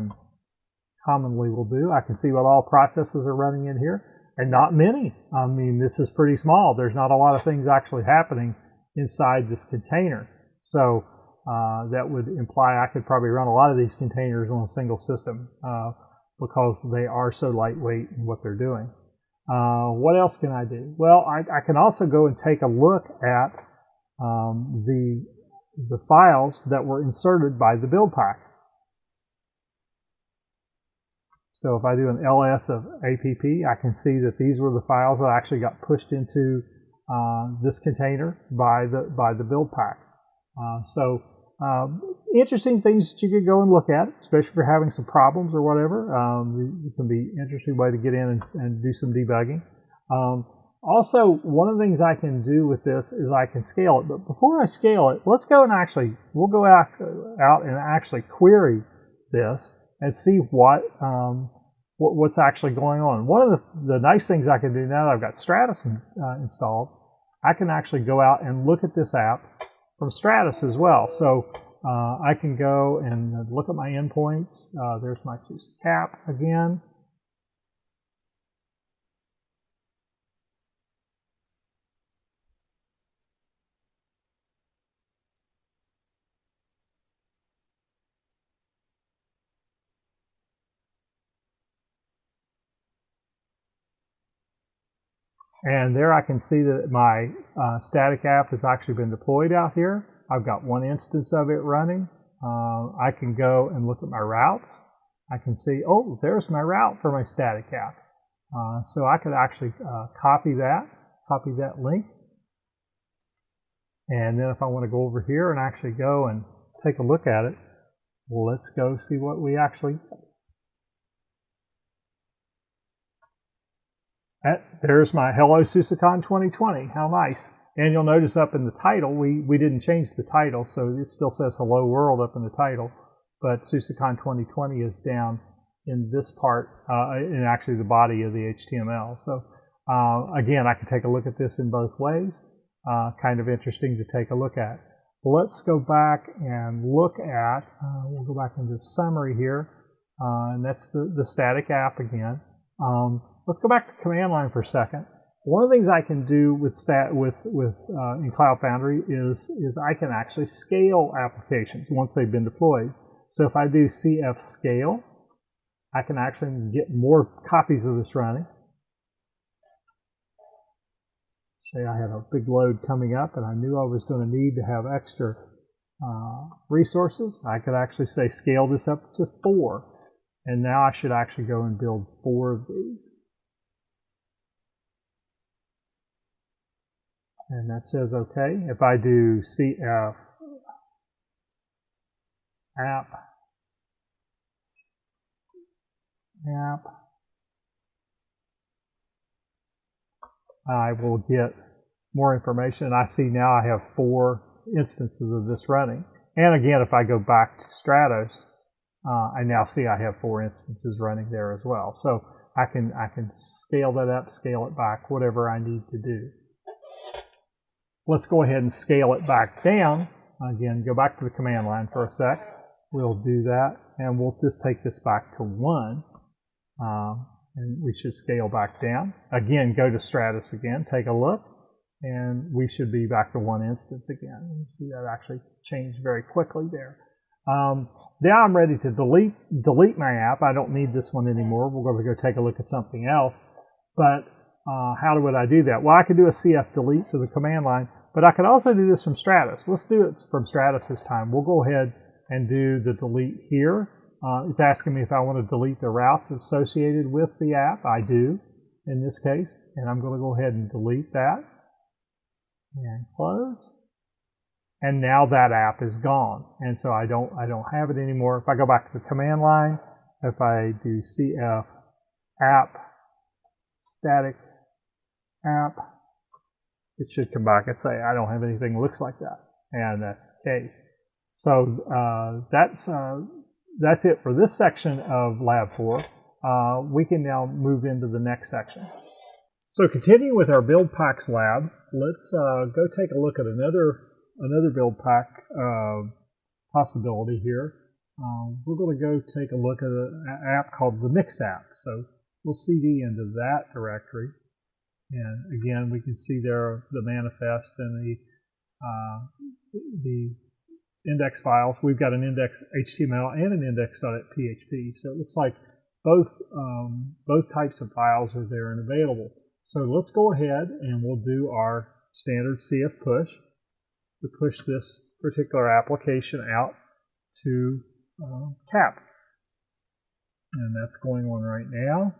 commonly will do. I can see what all processes are running in here, and not many. I mean, this is pretty small. There's not a lot of things actually happening inside this container. So that would imply I could probably run a lot of these containers on a single system because they are so lightweight in what they're doing. What else can I do? Well, I can also go and take a look at the files that were inserted by the build pack. So if I do an ls of app, I can see that these were the files that actually got pushed into this container by the build pack. Interesting things that you could go and look at, especially if you're having some problems or whatever. It can be an interesting way to get in and do some debugging. Also, one of the things I can do with this is I can scale it. But before I scale it, let's go and we'll go out and actually query this and see what's actually going on. One of the nice things I can do now that I've got Stratus installed, I can actually go out and look at this app from Stratus as well. So I can go and look at my endpoints. There's my SUSE cap again. And there I can see that my static app has actually been deployed out here. I've got one instance of it running. I can go and look at my routes. I can see, oh, there's my route for my static app. So I could actually copy that link. And then if I want to go over here and actually go and take a look at it, let's go see what we actually There's my Hello SUSECON 2020. How nice. And you'll notice up in the title, we didn't change the title, so it still says Hello World up in the title, but SUSECON 2020 is down in this part, in actually the body of the HTML. So again, I can take a look at this in both ways. Kind of interesting to take a look at. Let's go back and look at, we'll go back into summary here, and that's the static app again. Let's go back to command line for a second. One of the things I can do with in Cloud Foundry is I can actually scale applications once they've been deployed. So if I do CF scale, I can actually get more copies of this running. Say I had a big load coming up and I knew I was going to need to have extra resources. I could actually say scale this up to 4. And now I should actually go and build 4 of these. And that says OK. If I do CF app, I will get more information. I see now I have 4 instances of this running. And again, if I go back to Stratos, I now see I have 4 instances running there as well. So I can scale that up, scale it back, whatever I need to do. Let's go ahead and scale it back down. Again, go back to the command line for a sec. We'll do that, and we'll just take this back to 1. And we should scale back down. Again, go to Stratus again, take a look, and we should be back to 1 instance again. You see that actually changed very quickly there. Now I'm ready to delete my app. I don't need this one anymore. We're going to go take a look at something else. But how would I do that? Well, I could do a CF delete to the command line, but I could also do this from Stratus. Let's do it from Stratus this time. We'll go ahead and do the delete here. It's asking me if I want to delete the routes associated with the app. I do in this case, and I'm going to go ahead and delete that and close. And now that app is gone, and so I don't have it anymore. If I go back to the command line, if I do CF app static app, it should come back and say I don't have anything that looks like that, and that's the case. So that's it for this section of Lab 4. We can now move into the next section. So continuing with our build packs lab, let's go take a look at another build pack possibility here. We're going to go take a look at an app called the Mixed app. So we'll CD into that directory. And again, we can see there the manifest and the index files. We've got an index HTML and an index.php. So it looks like both types of files are there and available. So let's go ahead and we'll do our standard CF push to push this particular application out to CAP. And that's going on right now.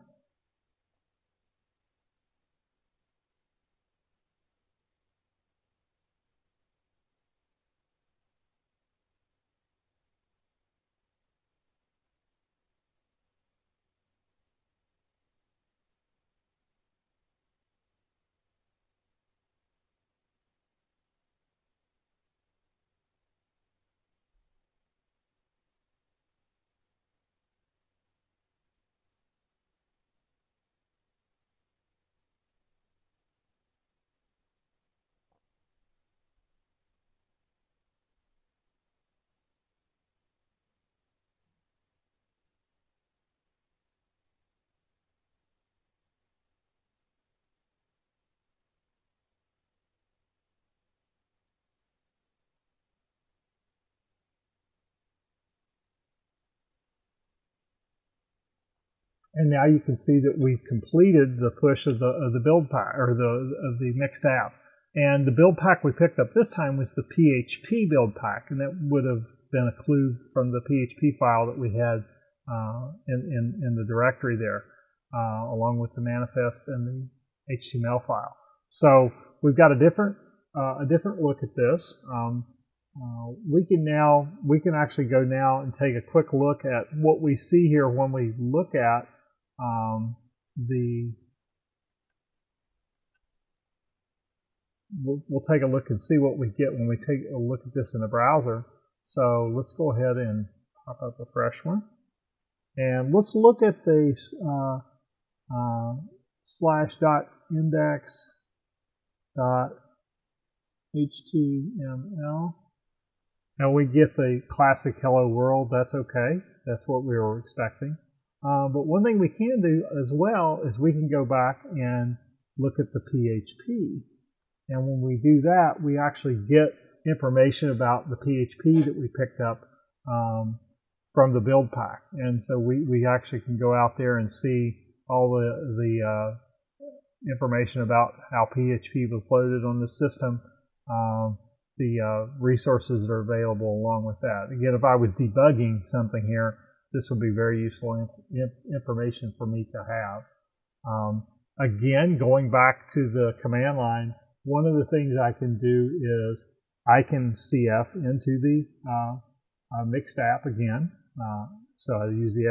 And now you can see that we've completed the push of the build pack, or of the Mixed app. And the build pack we picked up this time was the PHP build pack, and that would have been a clue from the PHP file that we had in the directory there, along with the manifest and the HTML file. So we've got a different look at this. We can actually go now and take a quick look at what we see here when we look at the we'll take a look and see what we get when we take a look at this in the browser. So let's go ahead and pop up a fresh one. And let's look at the /index.html. And we get the classic hello world. That's okay. That's what we were expecting. But one thing we can do as well is we can go back and look at the PHP. And when we do that, we actually get information about the PHP that we picked up from the build pack. And so we actually can go out there and see all the information about how PHP was loaded on the system, the resources that are available along with that. Again, if I was debugging something here, this would be very useful information for me to have. Again, going back to the command line, one of the things I can do is I can CF into the mixed app again. So I use the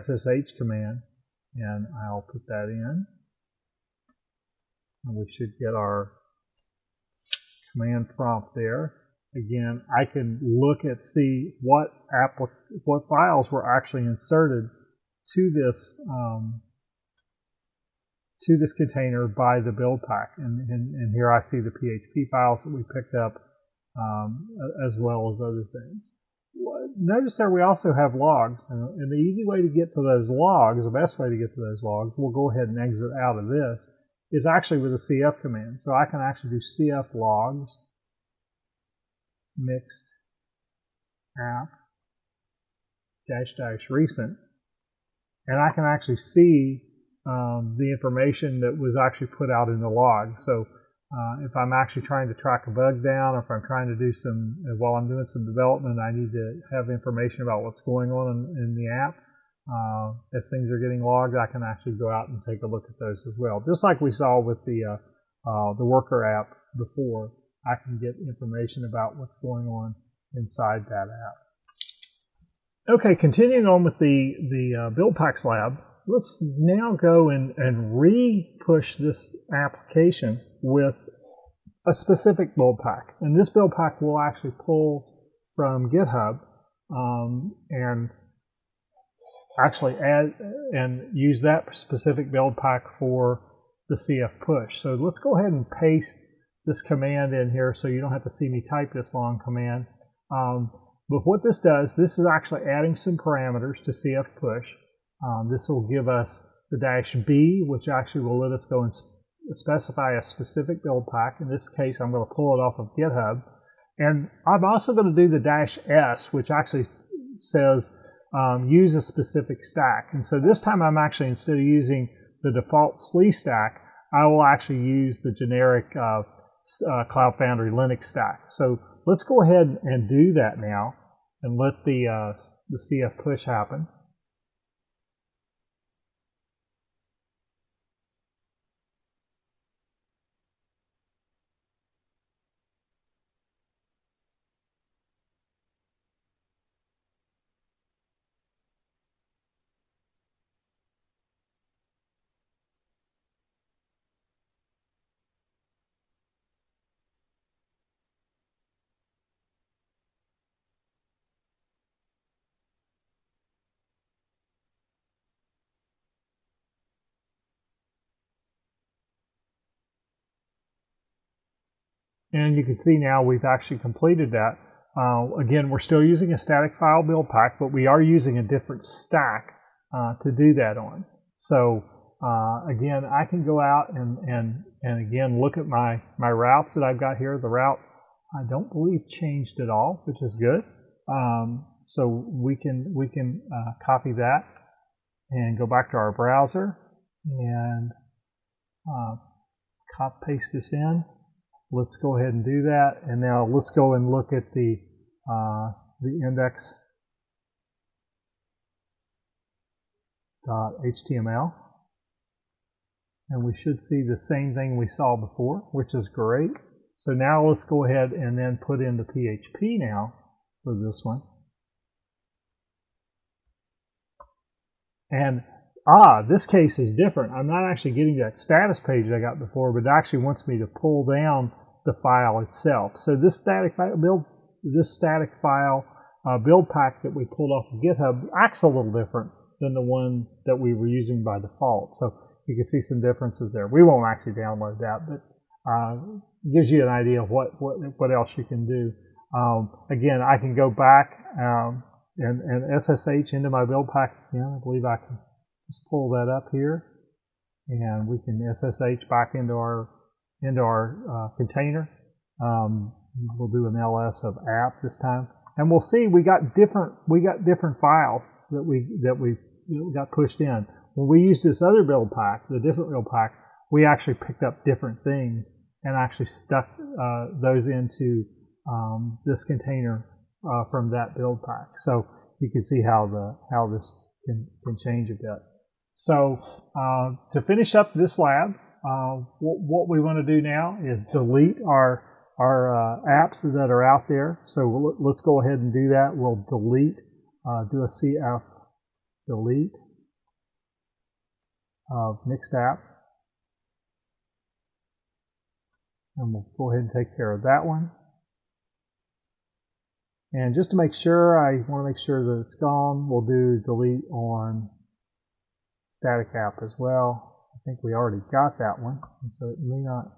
SSH command, and I'll put that in. And we should get our command prompt there. Again, I can look at see what files were actually inserted to this container by the build pack, and here I see the PHP files that we picked up, as well as other things. Notice there we also have logs, and the easy way to get to those logs, the best way to get to those logs, we'll go ahead and exit out of this, is actually with a CF command. So I can actually do CF logs mixed app -- recent, and I can actually see the information that was actually put out in the log. So if I'm actually trying to track a bug down, or if I'm trying to do while I'm doing some development, I need to have information about what's going on in the app. As things are getting logged, I can actually go out and take a look at those as well. Just like we saw with the worker app before, I can get information about what's going on inside that app. Okay, continuing on with the build packs lab, let's now go and re-push this application with a specific build pack. And this build pack will actually pull from GitHub and actually add and use that specific build pack for the CF push. So let's go ahead and paste this command in here so you don't have to see me type this long command. But what this does, this is actually adding some parameters to CF push. This will give us the -B, which actually will let us go and specify a specific build pack. In this case, I'm going to pull it off of GitHub. And I'm also going to do the -S, which actually says use a specific stack. And so this time I'm actually, instead of using the default SLE stack, I will actually use the generic Cloud Foundry Linux stack. So let's go ahead and do that now and let the CF push happen. And you can see now we've actually completed that. Again, we're still using a static file build pack, but we are using a different stack to do that on. So again, I can go out and again look at my routes that I've got here. The route, I don't believe, changed at all, which is good. So we can copy that and go back to our browser and paste this in. Let's go ahead and do that, and now let's go and look at the index.html, and we should see the same thing we saw before, which is great. So now let's go ahead and then put in the PHP now for this one. And this case is different. I'm not actually getting that status page I got before, but it actually wants me to pull down the file itself. So this static file build pack that we pulled off of GitHub acts a little different than the one that we were using by default. So you can see some differences there. We won't actually download that, but gives you an idea of what else you can do. Again, I can go back and SSH into my build pack again. I believe I can just pull that up here, and we can SSH back into our container. We'll do an ls of app this time, and we'll see we got different files that we got pushed in. When we used this other build pack, the different build pack, we actually picked up different things and actually stuck those into this container from that build pack. So you can see how this can change a bit. So to finish up this lab, what we want to do now is delete our apps that are out there. So let's go ahead and do that. We'll delete, do a cf delete of mixed app. And we'll go ahead and take care of that one. And just to make sure, I want to make sure that it's gone, we'll do delete on static app as well. I think we already got that one, and so it may not.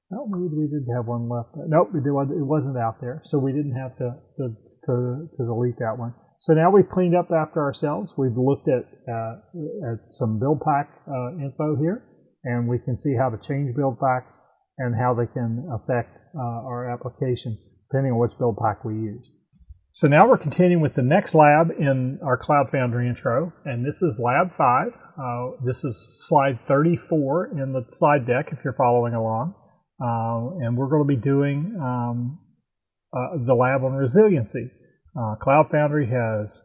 No, maybe we did have one left. Nope, it wasn't out there, so we didn't have to delete that one. So now we've cleaned up after ourselves. We've looked at some build pack info here, and we can see how to change build packs and how they can affect our application depending on which build pack we use. So now we're continuing with the next lab in our Cloud Foundry intro, and this is Lab 5. This is slide 34 in the slide deck if you're following along. And we're going to be doing the lab on resiliency. Cloud Foundry has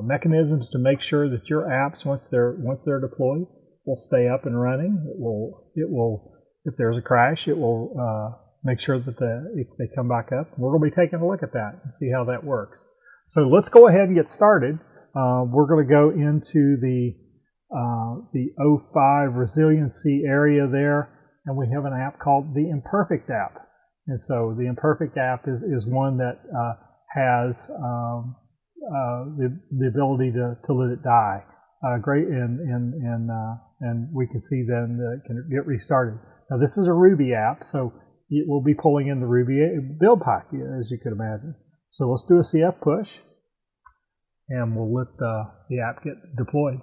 mechanisms to make sure that your apps, once they're deployed, will stay up and running. It will if there's a crash, it will make sure that they come back up. We're going to be taking a look at that and see how that works. So let's go ahead and get started. We're going to go into the 05 resiliency area there, and we have an app called the Imperfect app. And so the Imperfect app is one that has the ability to let it die. Great, and we can see then that it can get restarted. Now this is a Ruby app, so it will be pulling in the Ruby build pack, as you could imagine. So let's do a cf push, and we'll let the app get deployed.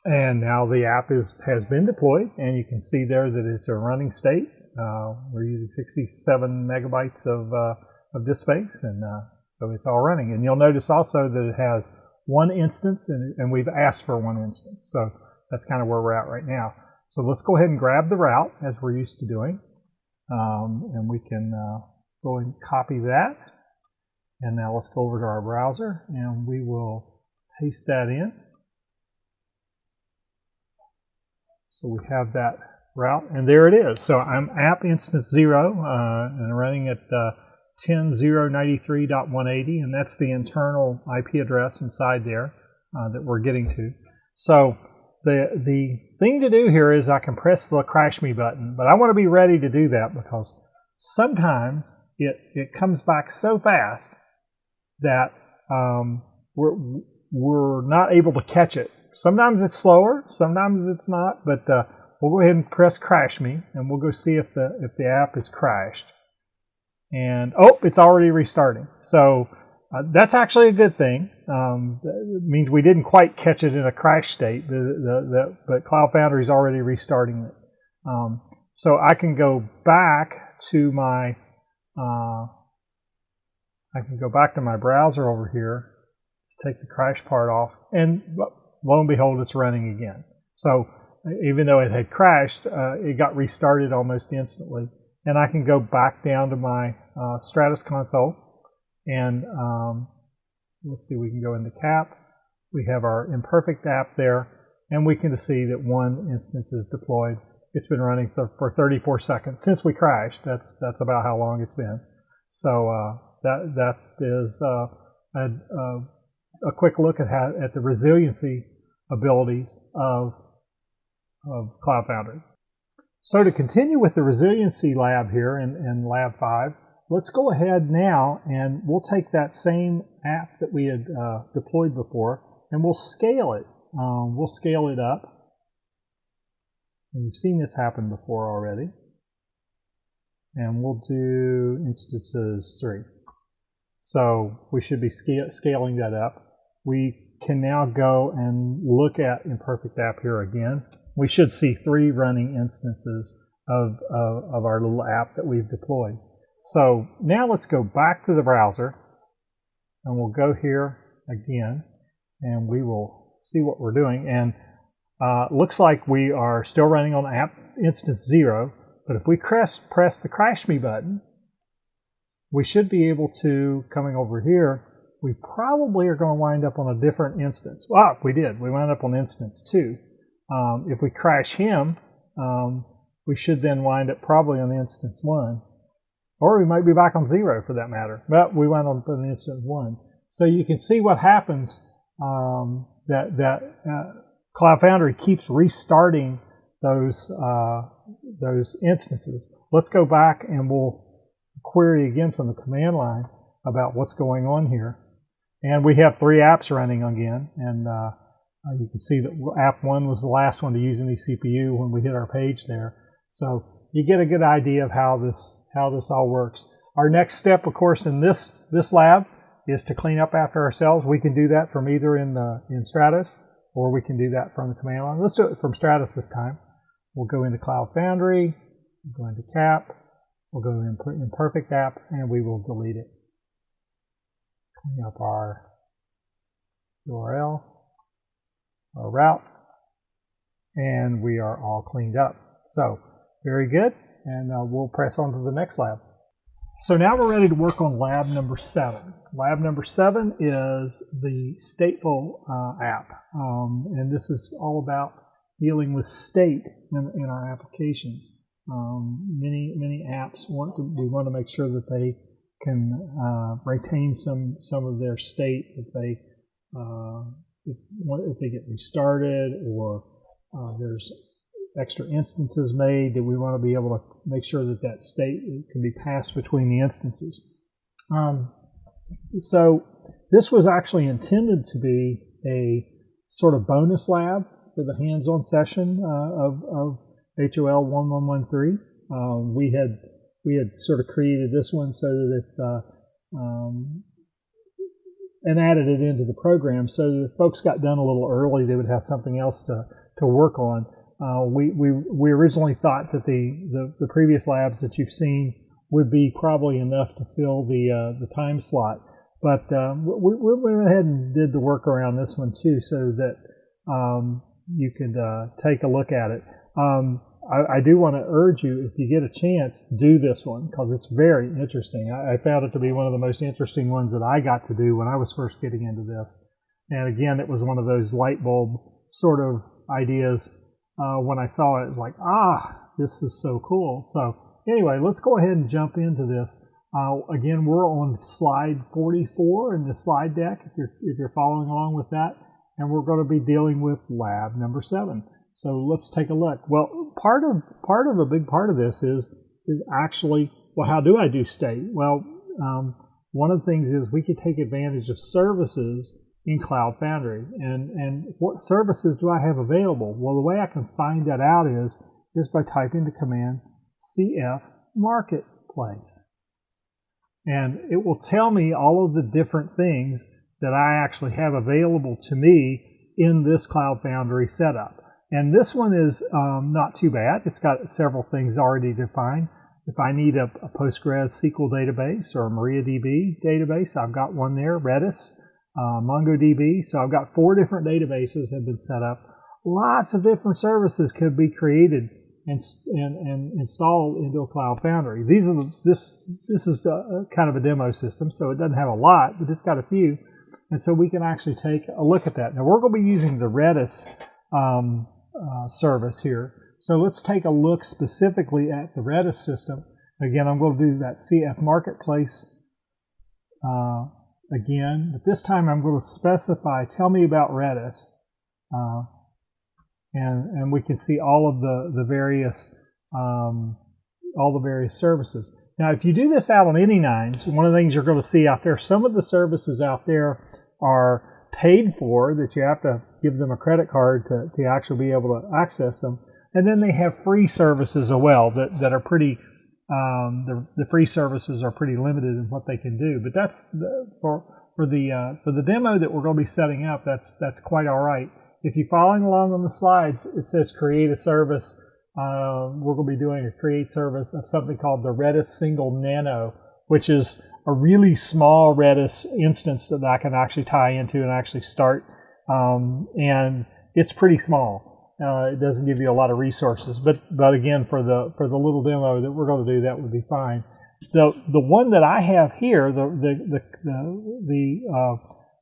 And now the app has been deployed, and you can see there that it's a running state. We're using 67 megabytes of disk space, and so it's all running. And you'll notice also that it has one instance, and we've asked for one instance. So that's kind of where we're at right now. So let's go ahead and grab the route, as we're used to doing. And we can go and copy that. And now let's go over to our browser, and we will paste that in. So we have that route, and there it is. So I'm app instance 0, and running at 10.093.180, and that's the internal IP address inside there that we're getting to. So the thing to do here is I can press the crash me button, but I want to be ready to do that because sometimes it comes back so fast that we're not able to catch it. Sometimes it's slower, sometimes it's not, but we'll go ahead and press crash me, and we'll go see if the app is crashed. And oh, it's already restarting. So that's actually a good thing. It means we didn't quite catch it in a crash state, but Cloud Foundry is already restarting it. So I can go back to my browser over here. Let's take the crash part off, and lo and behold, it's running again. So even though it had crashed, it got restarted almost instantly. And I can go back down to my Stratus console, and let's see, we can go into CAP. We have our imperfect app there, and we can see that one instance is deployed. It's been running for 34 seconds since we crashed. That's about how long it's been. So that is a quick look at the resiliency abilities of Cloud Foundry. So to continue with the resiliency lab here in Lab 5, let's go ahead now and we'll take that same app that we had deployed before and we'll scale it. We'll scale it up. And you've seen this happen before already. And we'll do instances 3. So we should be scaling that up. We can now go and look at imperfect app here again. We should see 3 running instances of our little app that we've deployed. So now let's go back to the browser, and we'll go here again, and we will see what we're doing. And looks like we are still running on app instance 0, but if we press the Crash Me button, we should be able to, coming over here, we probably are going to wind up on a different instance. Well, we did. We wound up on instance 2. If we crash him, we should then wind up probably on instance 1. Or we might be back on 0 for that matter. But we went on instance 1. So you can see what happens, Cloud Foundry keeps restarting those instances. Let's go back and we'll query again from the command line about what's going on here. And we have 3 apps running again. And you can see that app 1 was the last one to use any CPU when we hit our page there. So you get a good idea of how this all works. Our next step, of course, in this lab is to clean up after ourselves. We can do that from either in Stratus, or we can do that from the command line. Let's do it from Stratus this time. We'll go into Cloud Foundry, we'll go into CAP, we'll go to Imperfect App, and we will delete it. Clean up our URL, our route, and we are all cleaned up. So, very good, and we'll press on to the next lab. So now we're ready to work on lab number 7. Lab number 7 is the stateful app, and this is all about dealing with state in our applications. Many apps we want to make sure that they can retain some of their state if they get restarted, or there's extra instances made, that we want to be able to make sure that state can be passed between the instances. So this was actually intended to be a sort of bonus lab for the hands-on session of HOL-1113. We had sort of created this one so that and added it into the program so that if folks got done a little early, they would have something else to work on. We originally thought that the previous labs that you've seen would be probably enough to fill the time slot, but we went ahead and did the work around this one too, so that you could take a look at it. I do want to urge you, if you get a chance, do this one, because it's very interesting. I found it to be one of the most interesting ones that I got to do when I was first getting into this. And again, it was one of those light bulb sort of ideas. When I saw it, it's like, this is so cool. So anyway, let's go ahead and jump into this. Again, we're on slide 44 in the slide deck, if you're following along with that. And we're going to be dealing with lab number 7. So let's take a look. Well, a big part of this is actually, well, how do I do state? Well, one of the things is we could take advantage of services in Cloud Foundry. And what services do I have available? Well, the way I can find that out is by typing the command cf marketplace. And it will tell me all of the different things that I actually have available to me in this Cloud Foundry setup. And this one is not too bad. It's got several things already defined. If I need a Postgres SQL database or a MariaDB database, I've got one there, Redis, MongoDB. So I've got 4 different databases that have been set up. Lots of different services could be created and installed into a Cloud Foundry. This is kind of a demo system, so it doesn't have a lot, but it's got a few. And so we can actually take a look at that. Now we're going to be using the Redis service here. So let's take a look specifically at the Redis system. Again, I'm going to do that CF Marketplace again, but this time I'm going to specify, tell me about Redis. And we can see all of the various services. Now, if you do this out on any9s, one of the things you're going to see out there, some of the services out there are paid for, that you have to give them a credit card to actually be able to access them. And then they have free services as well that are pretty, the free services are pretty limited in what they can do. But that's for the demo that we're going to be setting up, that's quite all right. If you're following along on the slides, it says create a service. We're going to be doing a create service of something called the Redis Single Nano, which is a really small Redis instance that I can actually tie into and actually start. And it's pretty small. It doesn't give you a lot of resources, but again, for the little demo that we're going to do, that would be fine. The one that I have here,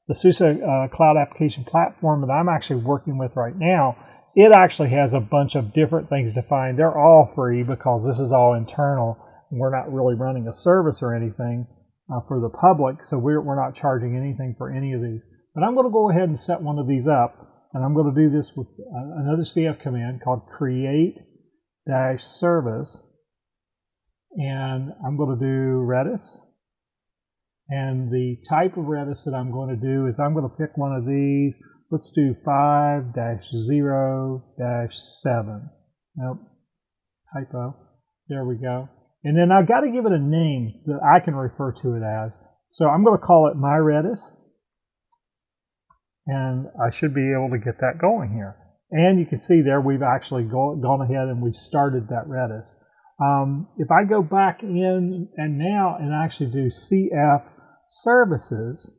the SUSE Cloud Application Platform that I'm actually working with right now, it actually has a bunch of different things defined. They're all free because this is all internal. We're not really running a service or anything for the public, so we're not charging anything for any of these. But I'm going to go ahead and set one of these up, and I'm going to do this with another CF command called create-service, and I'm going to do Redis. And the type of Redis that I'm going to do is I'm going to pick one of these. Let's do 5-0-7. Nope, typo. There we go. And then I've got to give it a name that I can refer to it as. So I'm going to call it My Redis. And I should be able to get that going here. And you can see there we've actually gone ahead and we've started that Redis. If I go back in and actually do CF services,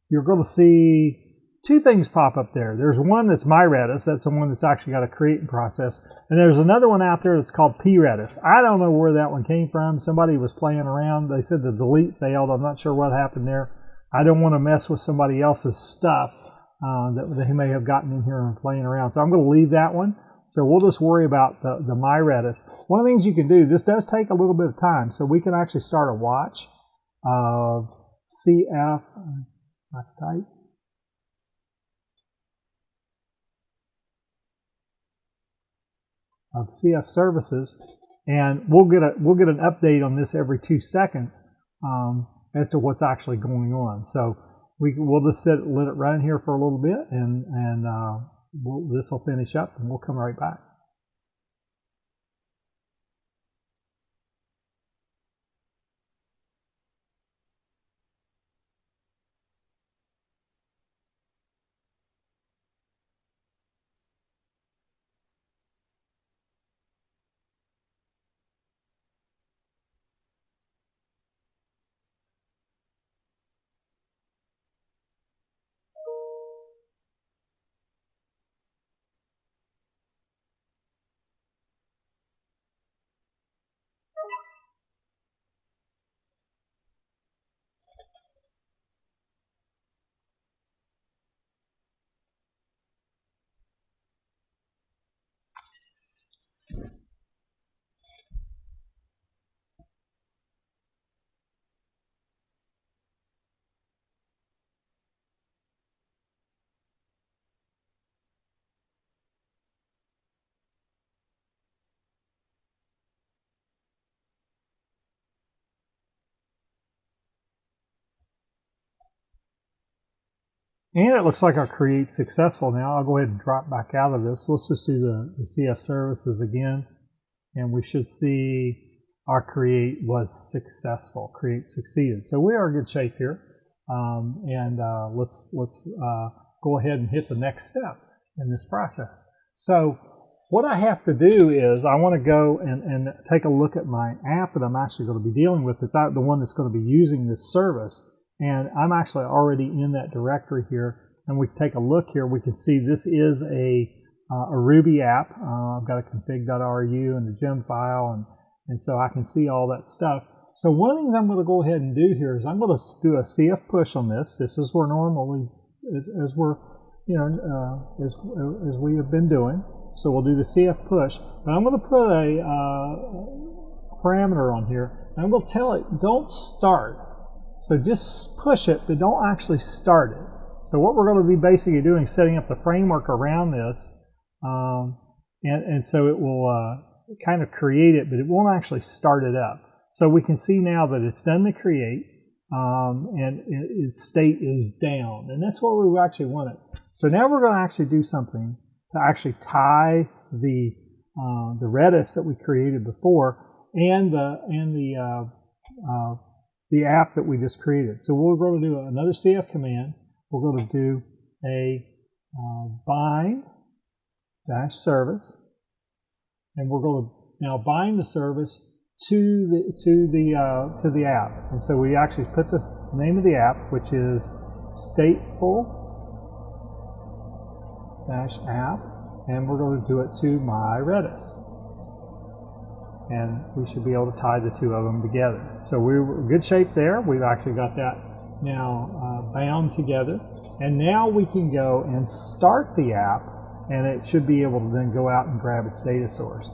you're going to see 2 things pop up there. There's one that's My Redis. That's the one that's actually got a create process. And there's another one out there that's called P-Redis. I don't know where that one came from. Somebody was playing around. They said the delete failed. I'm not sure what happened there. I don't want to mess with somebody else's stuff that they may have gotten in here and playing around. So I'm going to leave that one. So we'll just worry about the My Redis. One of the things you can do, this does take a little bit of time, so we can actually start a watch of CF, of CF services, and we'll get an update on this every 2 seconds as to what's actually going on. So we'll just let it run here for a little bit, and this will finish up, and we'll come right back. And it looks like our create's successful now. I'll go ahead and drop back out of this. Let's just do the CF services again. And we should see our create was successful. Create succeeded. So we are in good shape here. Let's go ahead and hit the next step in this process. So what I have to do is I want to go and take a look at my app that I'm actually going to be dealing with. It's the one that's going to be using this service. And I'm actually already in that directory here. And we take a look here. We can see this is a Ruby app. I've got a config.ru and the gem file. And so I can see all that stuff. So one of the things I'm going to go ahead and do here is I'm going to do a CF push on this. This is where normally, as we're, as we have been doing. So we'll do the CF push. But I'm going to put a parameter on here. And I'm going to tell it, don't start. So just push it, but don't actually start it. So what we're going to be basically doing is setting up the framework around this. And so it will kind of create it, but it won't actually start it up. So we can see now that it's done the create, and its state is down. And that's what we actually wanted. So now we're going to actually do something to actually tie the Redis that we created before and the app that we just created. So we're going to do another CF command. We're going to do a bind-service, and we're going to now bind the service to the app. And so we actually put the name of the app, which is stateful-app, and we're going to do it to my Redis. And we should be able to tie the two of them together. So we're in good shape there. We've actually got that now bound together. And now we can go and start the app, and it should be able to then go out and grab its data source,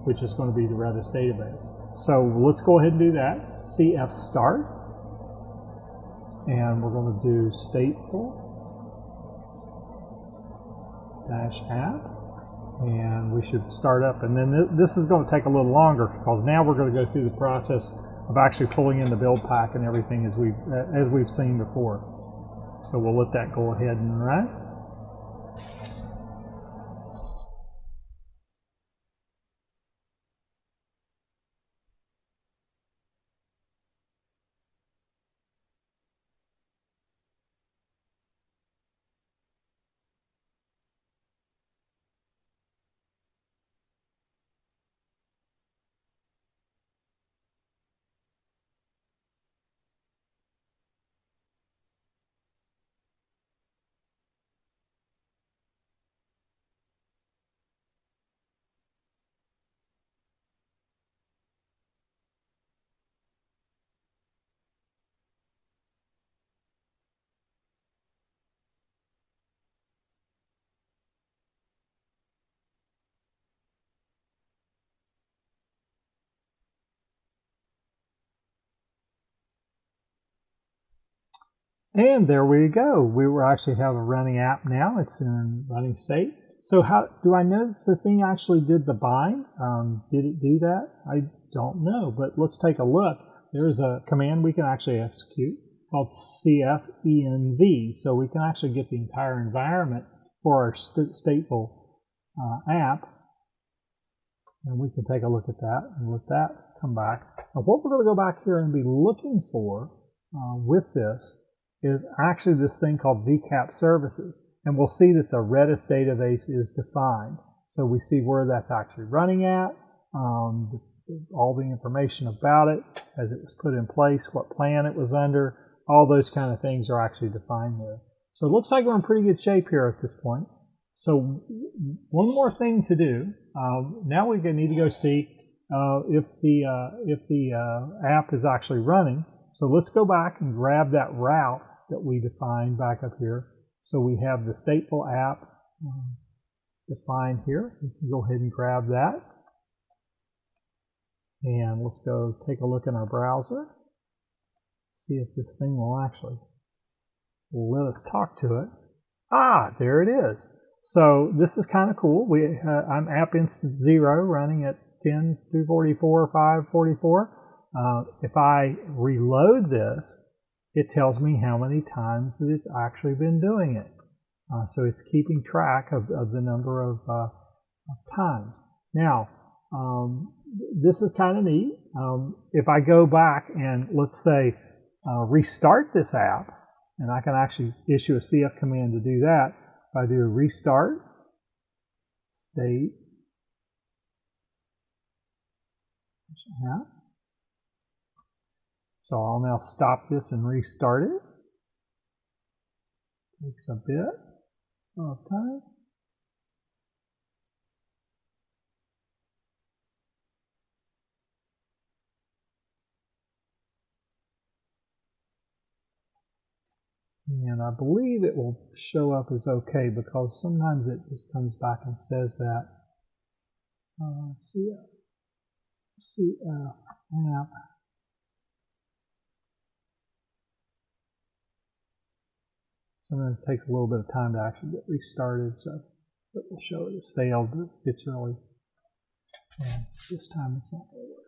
which is going to be the Redis database. So let's go ahead and do that. CF start. And we're going to do stateful-app. And we should start up. And then this is going to take a little longer because now we're going to go through the process of actually pulling in the build pack and everything as we've seen before. So we'll let that go ahead and run. And there we go. We will actually have a running app now. It's in running state. So how do I know if the thing actually did the bind? Did it do that? I don't know, but let's take a look. There's a command we can actually execute called cfenv. So we can actually get the entire environment for our stateful app. And we can take a look at that and let that come back. Now what we're going to go back here and be looking for with this is actually this thing called vcap services. And we'll see that the Redis database is defined. So we see where that's actually running at, all the information about it as it was put in place, what plan it was under, all those kind of things are actually defined there. So it looks like we're in pretty good shape here at this point. So one more thing to do. Now we need to go see if the app is actually running. So let's go back and grab that route that we defined back up here. So we have the stateful app defined here. We can go ahead and grab that. And let's go take a look in our browser. See if this thing will actually let us talk to it. Ah, there it is. So this is kind of cool. I'm app instance 0 running at 10.244, 5.44. If I reload this, it tells me how many times that it's actually been doing it. So it's keeping track of the number of times. Now, this is kind of neat. If I go back and let's say restart this app, and I can actually issue a CF command to do that. If I do a restart, state, app. So I'll now stop this and restart it. Takes a bit of time. And I believe it will show up as okay because sometimes it just comes back and says that CF app. Sometimes it takes a little bit of time to actually get restarted, so it will show it as failed. It's really, and this time it's not going to work.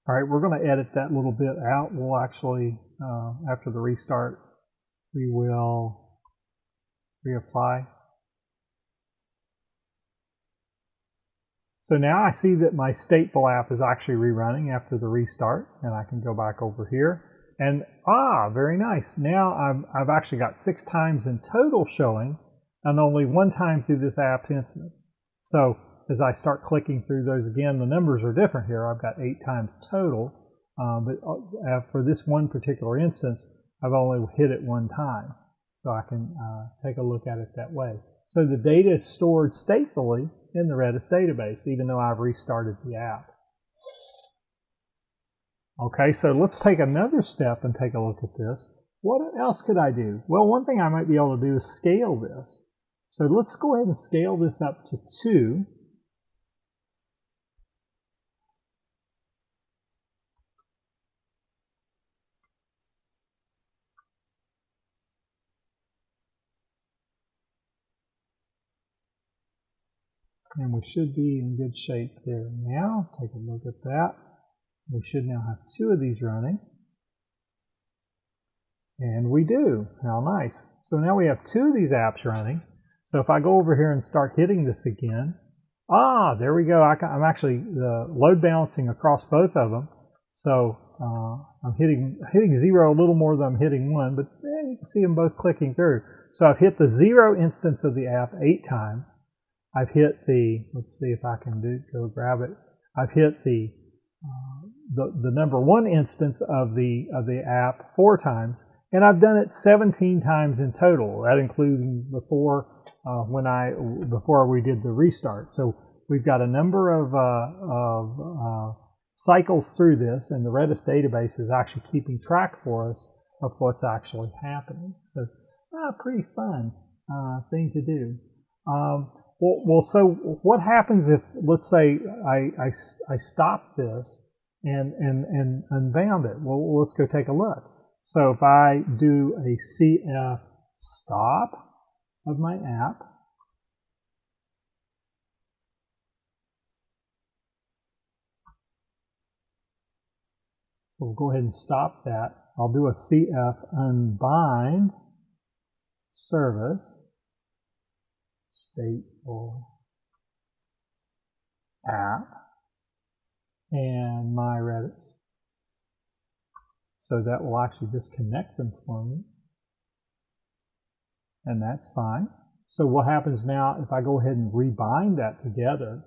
All right, we're going to edit that little bit out. We'll actually, after the restart, we will reapply. So now I see that my stateful app is actually rerunning after the restart, and I can go back over here. And very nice. Now I've actually got 6 times in total showing, and only 1 time through this app instance. So as I start clicking through those again, the numbers are different here. I've got 8 times total, but for this one particular instance, I've only hit it 1 time. So I can take a look at it that way. So the data is stored statefully in the Redis database, even though I've restarted the app. Okay, so let's take another step and take a look at this. What else could I do? Well, one thing I might be able to do is scale this. So let's go ahead and scale this up to 2. And we should be in good shape there now. Take a look at that. We should now have 2 of these running. And we do. How nice. So now we have 2 of these apps running. So if I go over here and start hitting this again, there we go. I'm actually load balancing across both of them. So I'm hitting 0 a little more than I'm hitting 1, but you can see them both clicking through. So I've hit the 0 instance of the app 8 times. I've hit the, let's see if I can go grab it. I've hit the number 1 instance of the app 4 times, and I've done it 17 times in total. That including before before we did the restart. So we've got a number of cycles through this, and the Redis database is actually keeping track for us of what's actually happening. So pretty fun thing to do. Well, so what happens if, let's say, I stop this and unbound it? Well, let's go take a look. So if I do a CF stop of my app, so we'll go ahead and stop that. I'll do a CF unbind service stateful app and my Redis. So that will actually disconnect them for me. And that's fine. So what happens now if I go ahead and rebind that together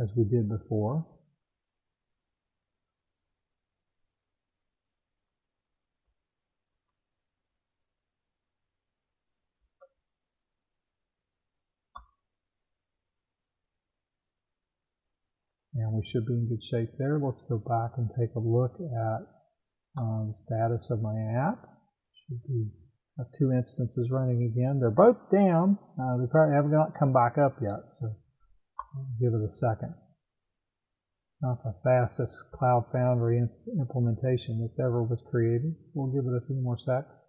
as we did before? And we should be in good shape there. Let's go back and take a look at the status of my app. Should be have 2 instances running again. They're both down. They probably haven't come back up yet, so I'll give it a second. Not the fastest Cloud Foundry implementation that's ever was created. We'll give it a few more seconds.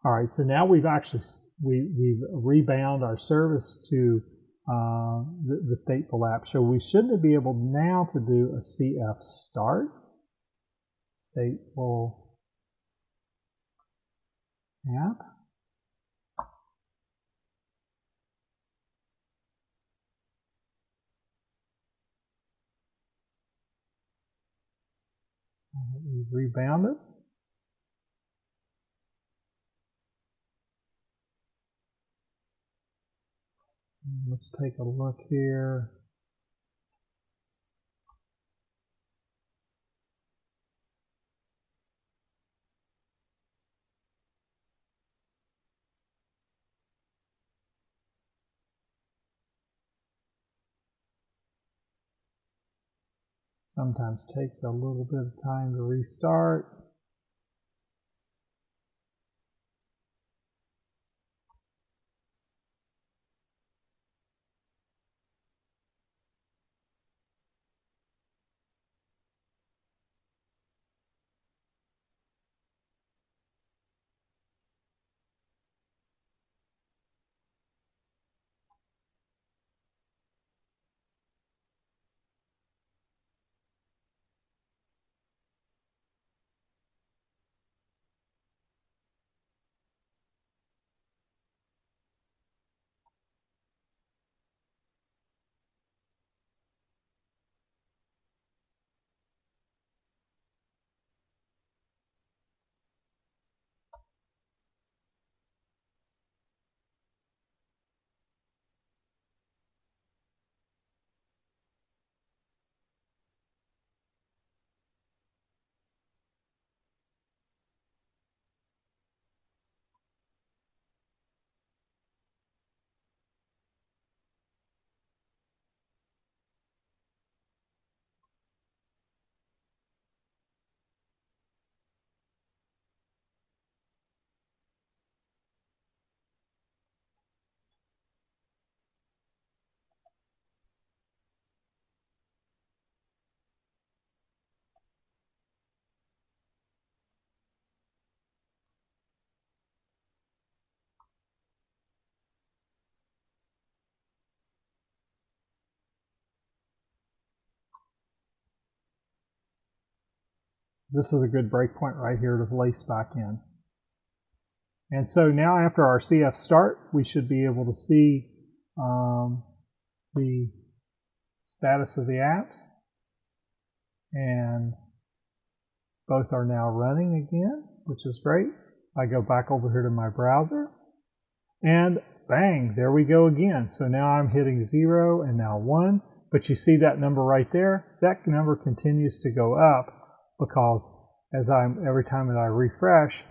All right, so now we've actually we've rebound our service to the stateful app. So we should be able now to do a CF start, stateful app. We've rebounded. Let's take a look here. Sometimes takes a little bit of time to restart. This is a good breakpoint right here to lace back in. And so now after our CF start, we should be able to see the status of the apps. And both are now running again, which is great. I go back over here to my browser and bang, there we go again. So now I'm hitting 0 and now 1, but you see that number right there? That number continues to go up because every time that I refresh,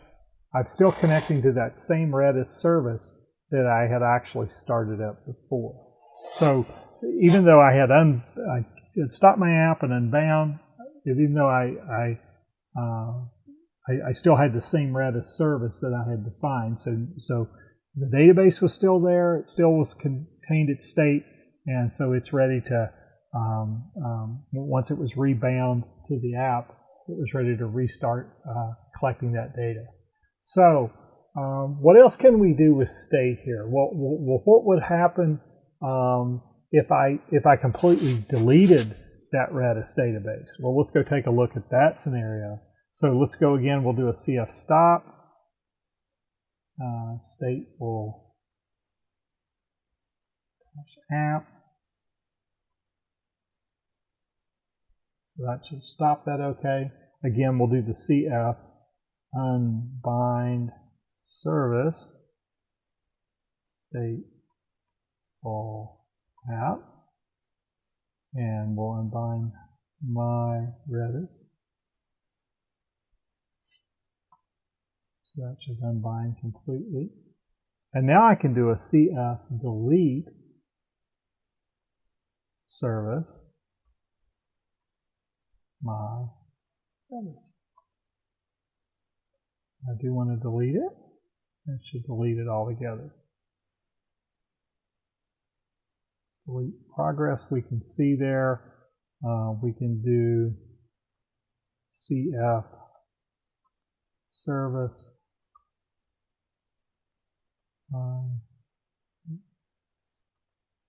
I'm still connecting to that same Redis service that I had actually started up before. So even though I had stopped my app and unbound, even though I still had the same Redis service that I had defined. So the database was still there. It still was contained its state, and so it's ready to, once it was rebound to the app, it was ready to restart collecting that data. So what else can we do with state here? Well, what would happen if I completely deleted that Redis database? Well, let's go take a look at that scenario. So let's go again. We'll do a CF stop. State will app. That should stop that okay. Again, we'll do the CF unbind service stateful app, and we'll unbind my Redis. So that should unbind completely. And now I can do a CF delete service my Redis. I do want to delete it. It should delete it all together. Delete progress we can see there. We can do CF service.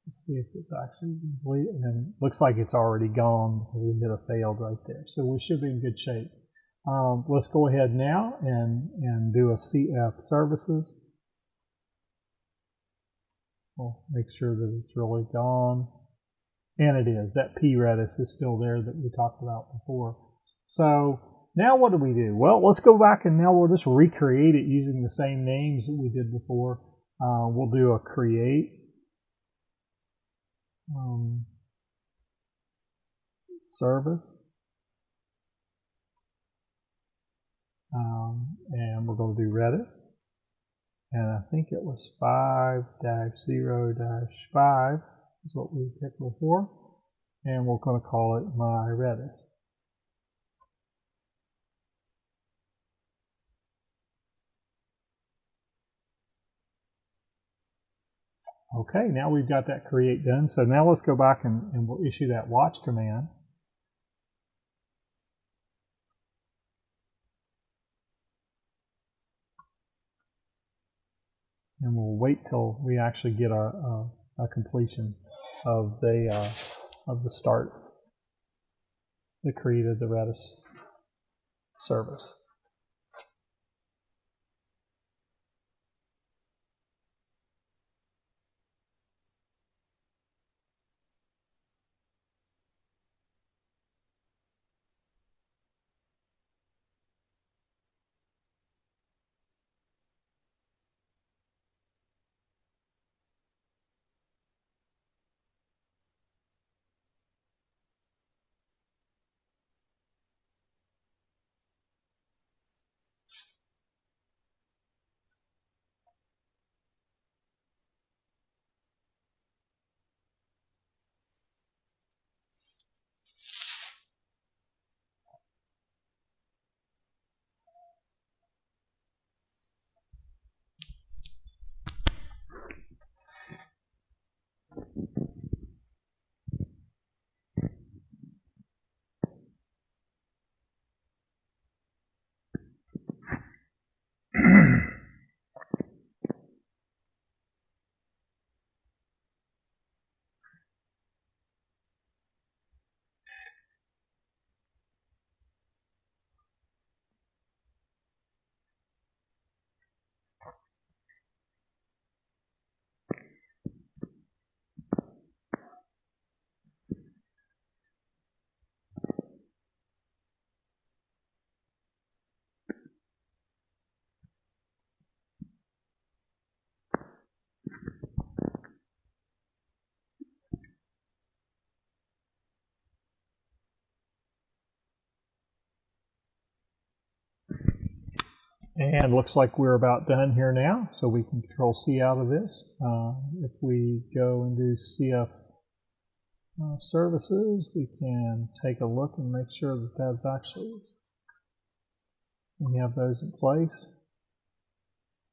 Let's see if it's actually complete, and then it looks like it's already gone. We hit a failed right there, so we should be in good shape. Let's go ahead now and do a CF services. We'll make sure that it's really gone, and it is. That Redis is still there that we talked about before. So now what do we do? Well, let's go back and now we'll just recreate it using the same names that we did before. We'll do a create service, and we're going to do Redis, and I think it was 5-0-5 is what we picked before, and we're going to call it my Redis. Okay, now we've got that create done. So now let's go back and we'll issue that watch command. And we'll wait till we actually get a completion of the start, the create of the Redis service. And looks like we're about done here now, so we can Control C out of this. If we go and do CF services, we can take a look and make sure that that's actually, we have those in place.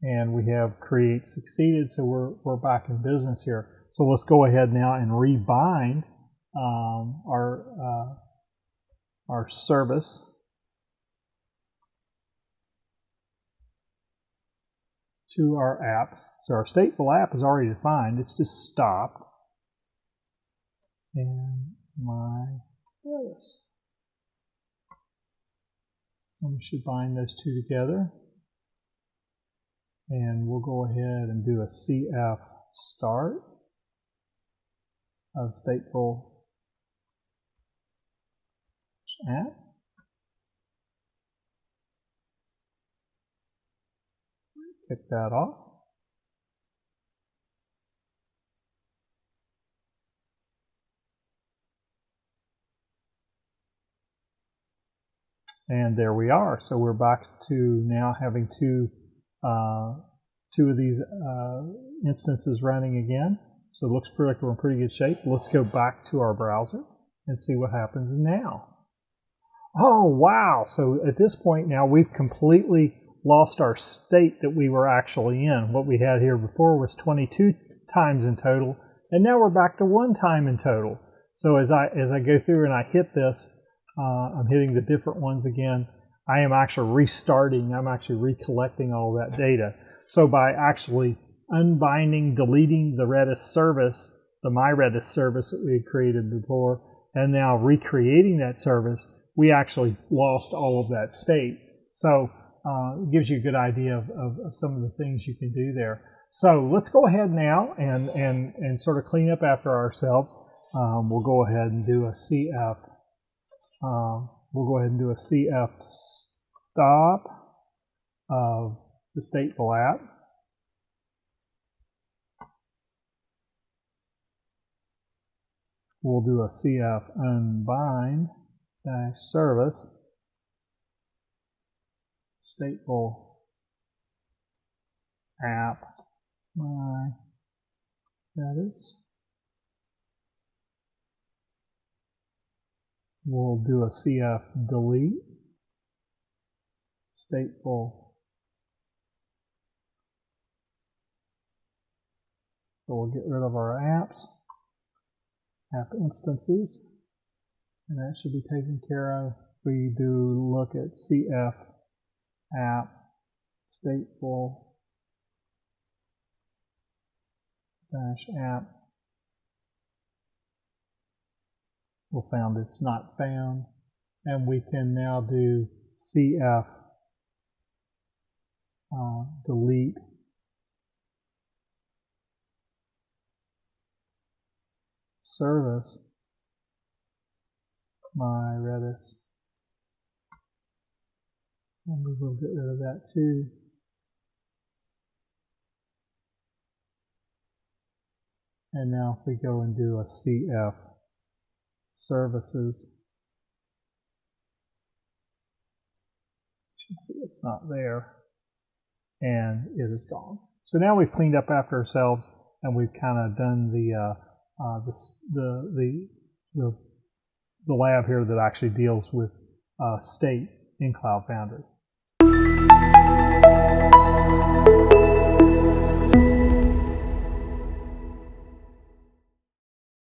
And we have create succeeded, so we're back in business here. So let's go ahead now and rebind our service to our apps. So our stateful app is already defined, it's just stopped. And my Redis. And we should bind those two together. And we'll go ahead and do a CF start. of stateful app. Kick that off. And there we are. So we're back to now having two of these instances running again. So it looks like we're in pretty good shape. Let's go back to our browser and see what happens now. Oh, wow. So at this point now we've completely lost our state that we were actually in. What we had here before was 22 times in total, and now we're back to 1 time in total. So as I go through and I hit this, I'm hitting the different ones again, I am actually restarting, I'm actually recollecting all that data. So by actually unbinding, deleting the Redis service, the MyRedis service that we had created before, and now recreating that service, we actually lost all of that state. So it gives you a good idea of some of the things you can do there. So let's go ahead now and sort of clean up after ourselves. We'll go ahead and do a CF. We'll go ahead and do a CF stop of the stateful app. We'll do a CF unbind dash service stateful app MyRedis. We'll do a CF delete stateful. So we'll get rid of our apps, app instances, and that should be taken care of. We do look at CF app stateful dash app. We found it's not found, and we can now do CF delete service MyRedis, and we will get rid of that too. And now if we go and do a CF services, you should see it's not there, and it is gone. So now we've cleaned up after ourselves, and we've kind of done the lab here that actually deals with state in Cloud Foundry.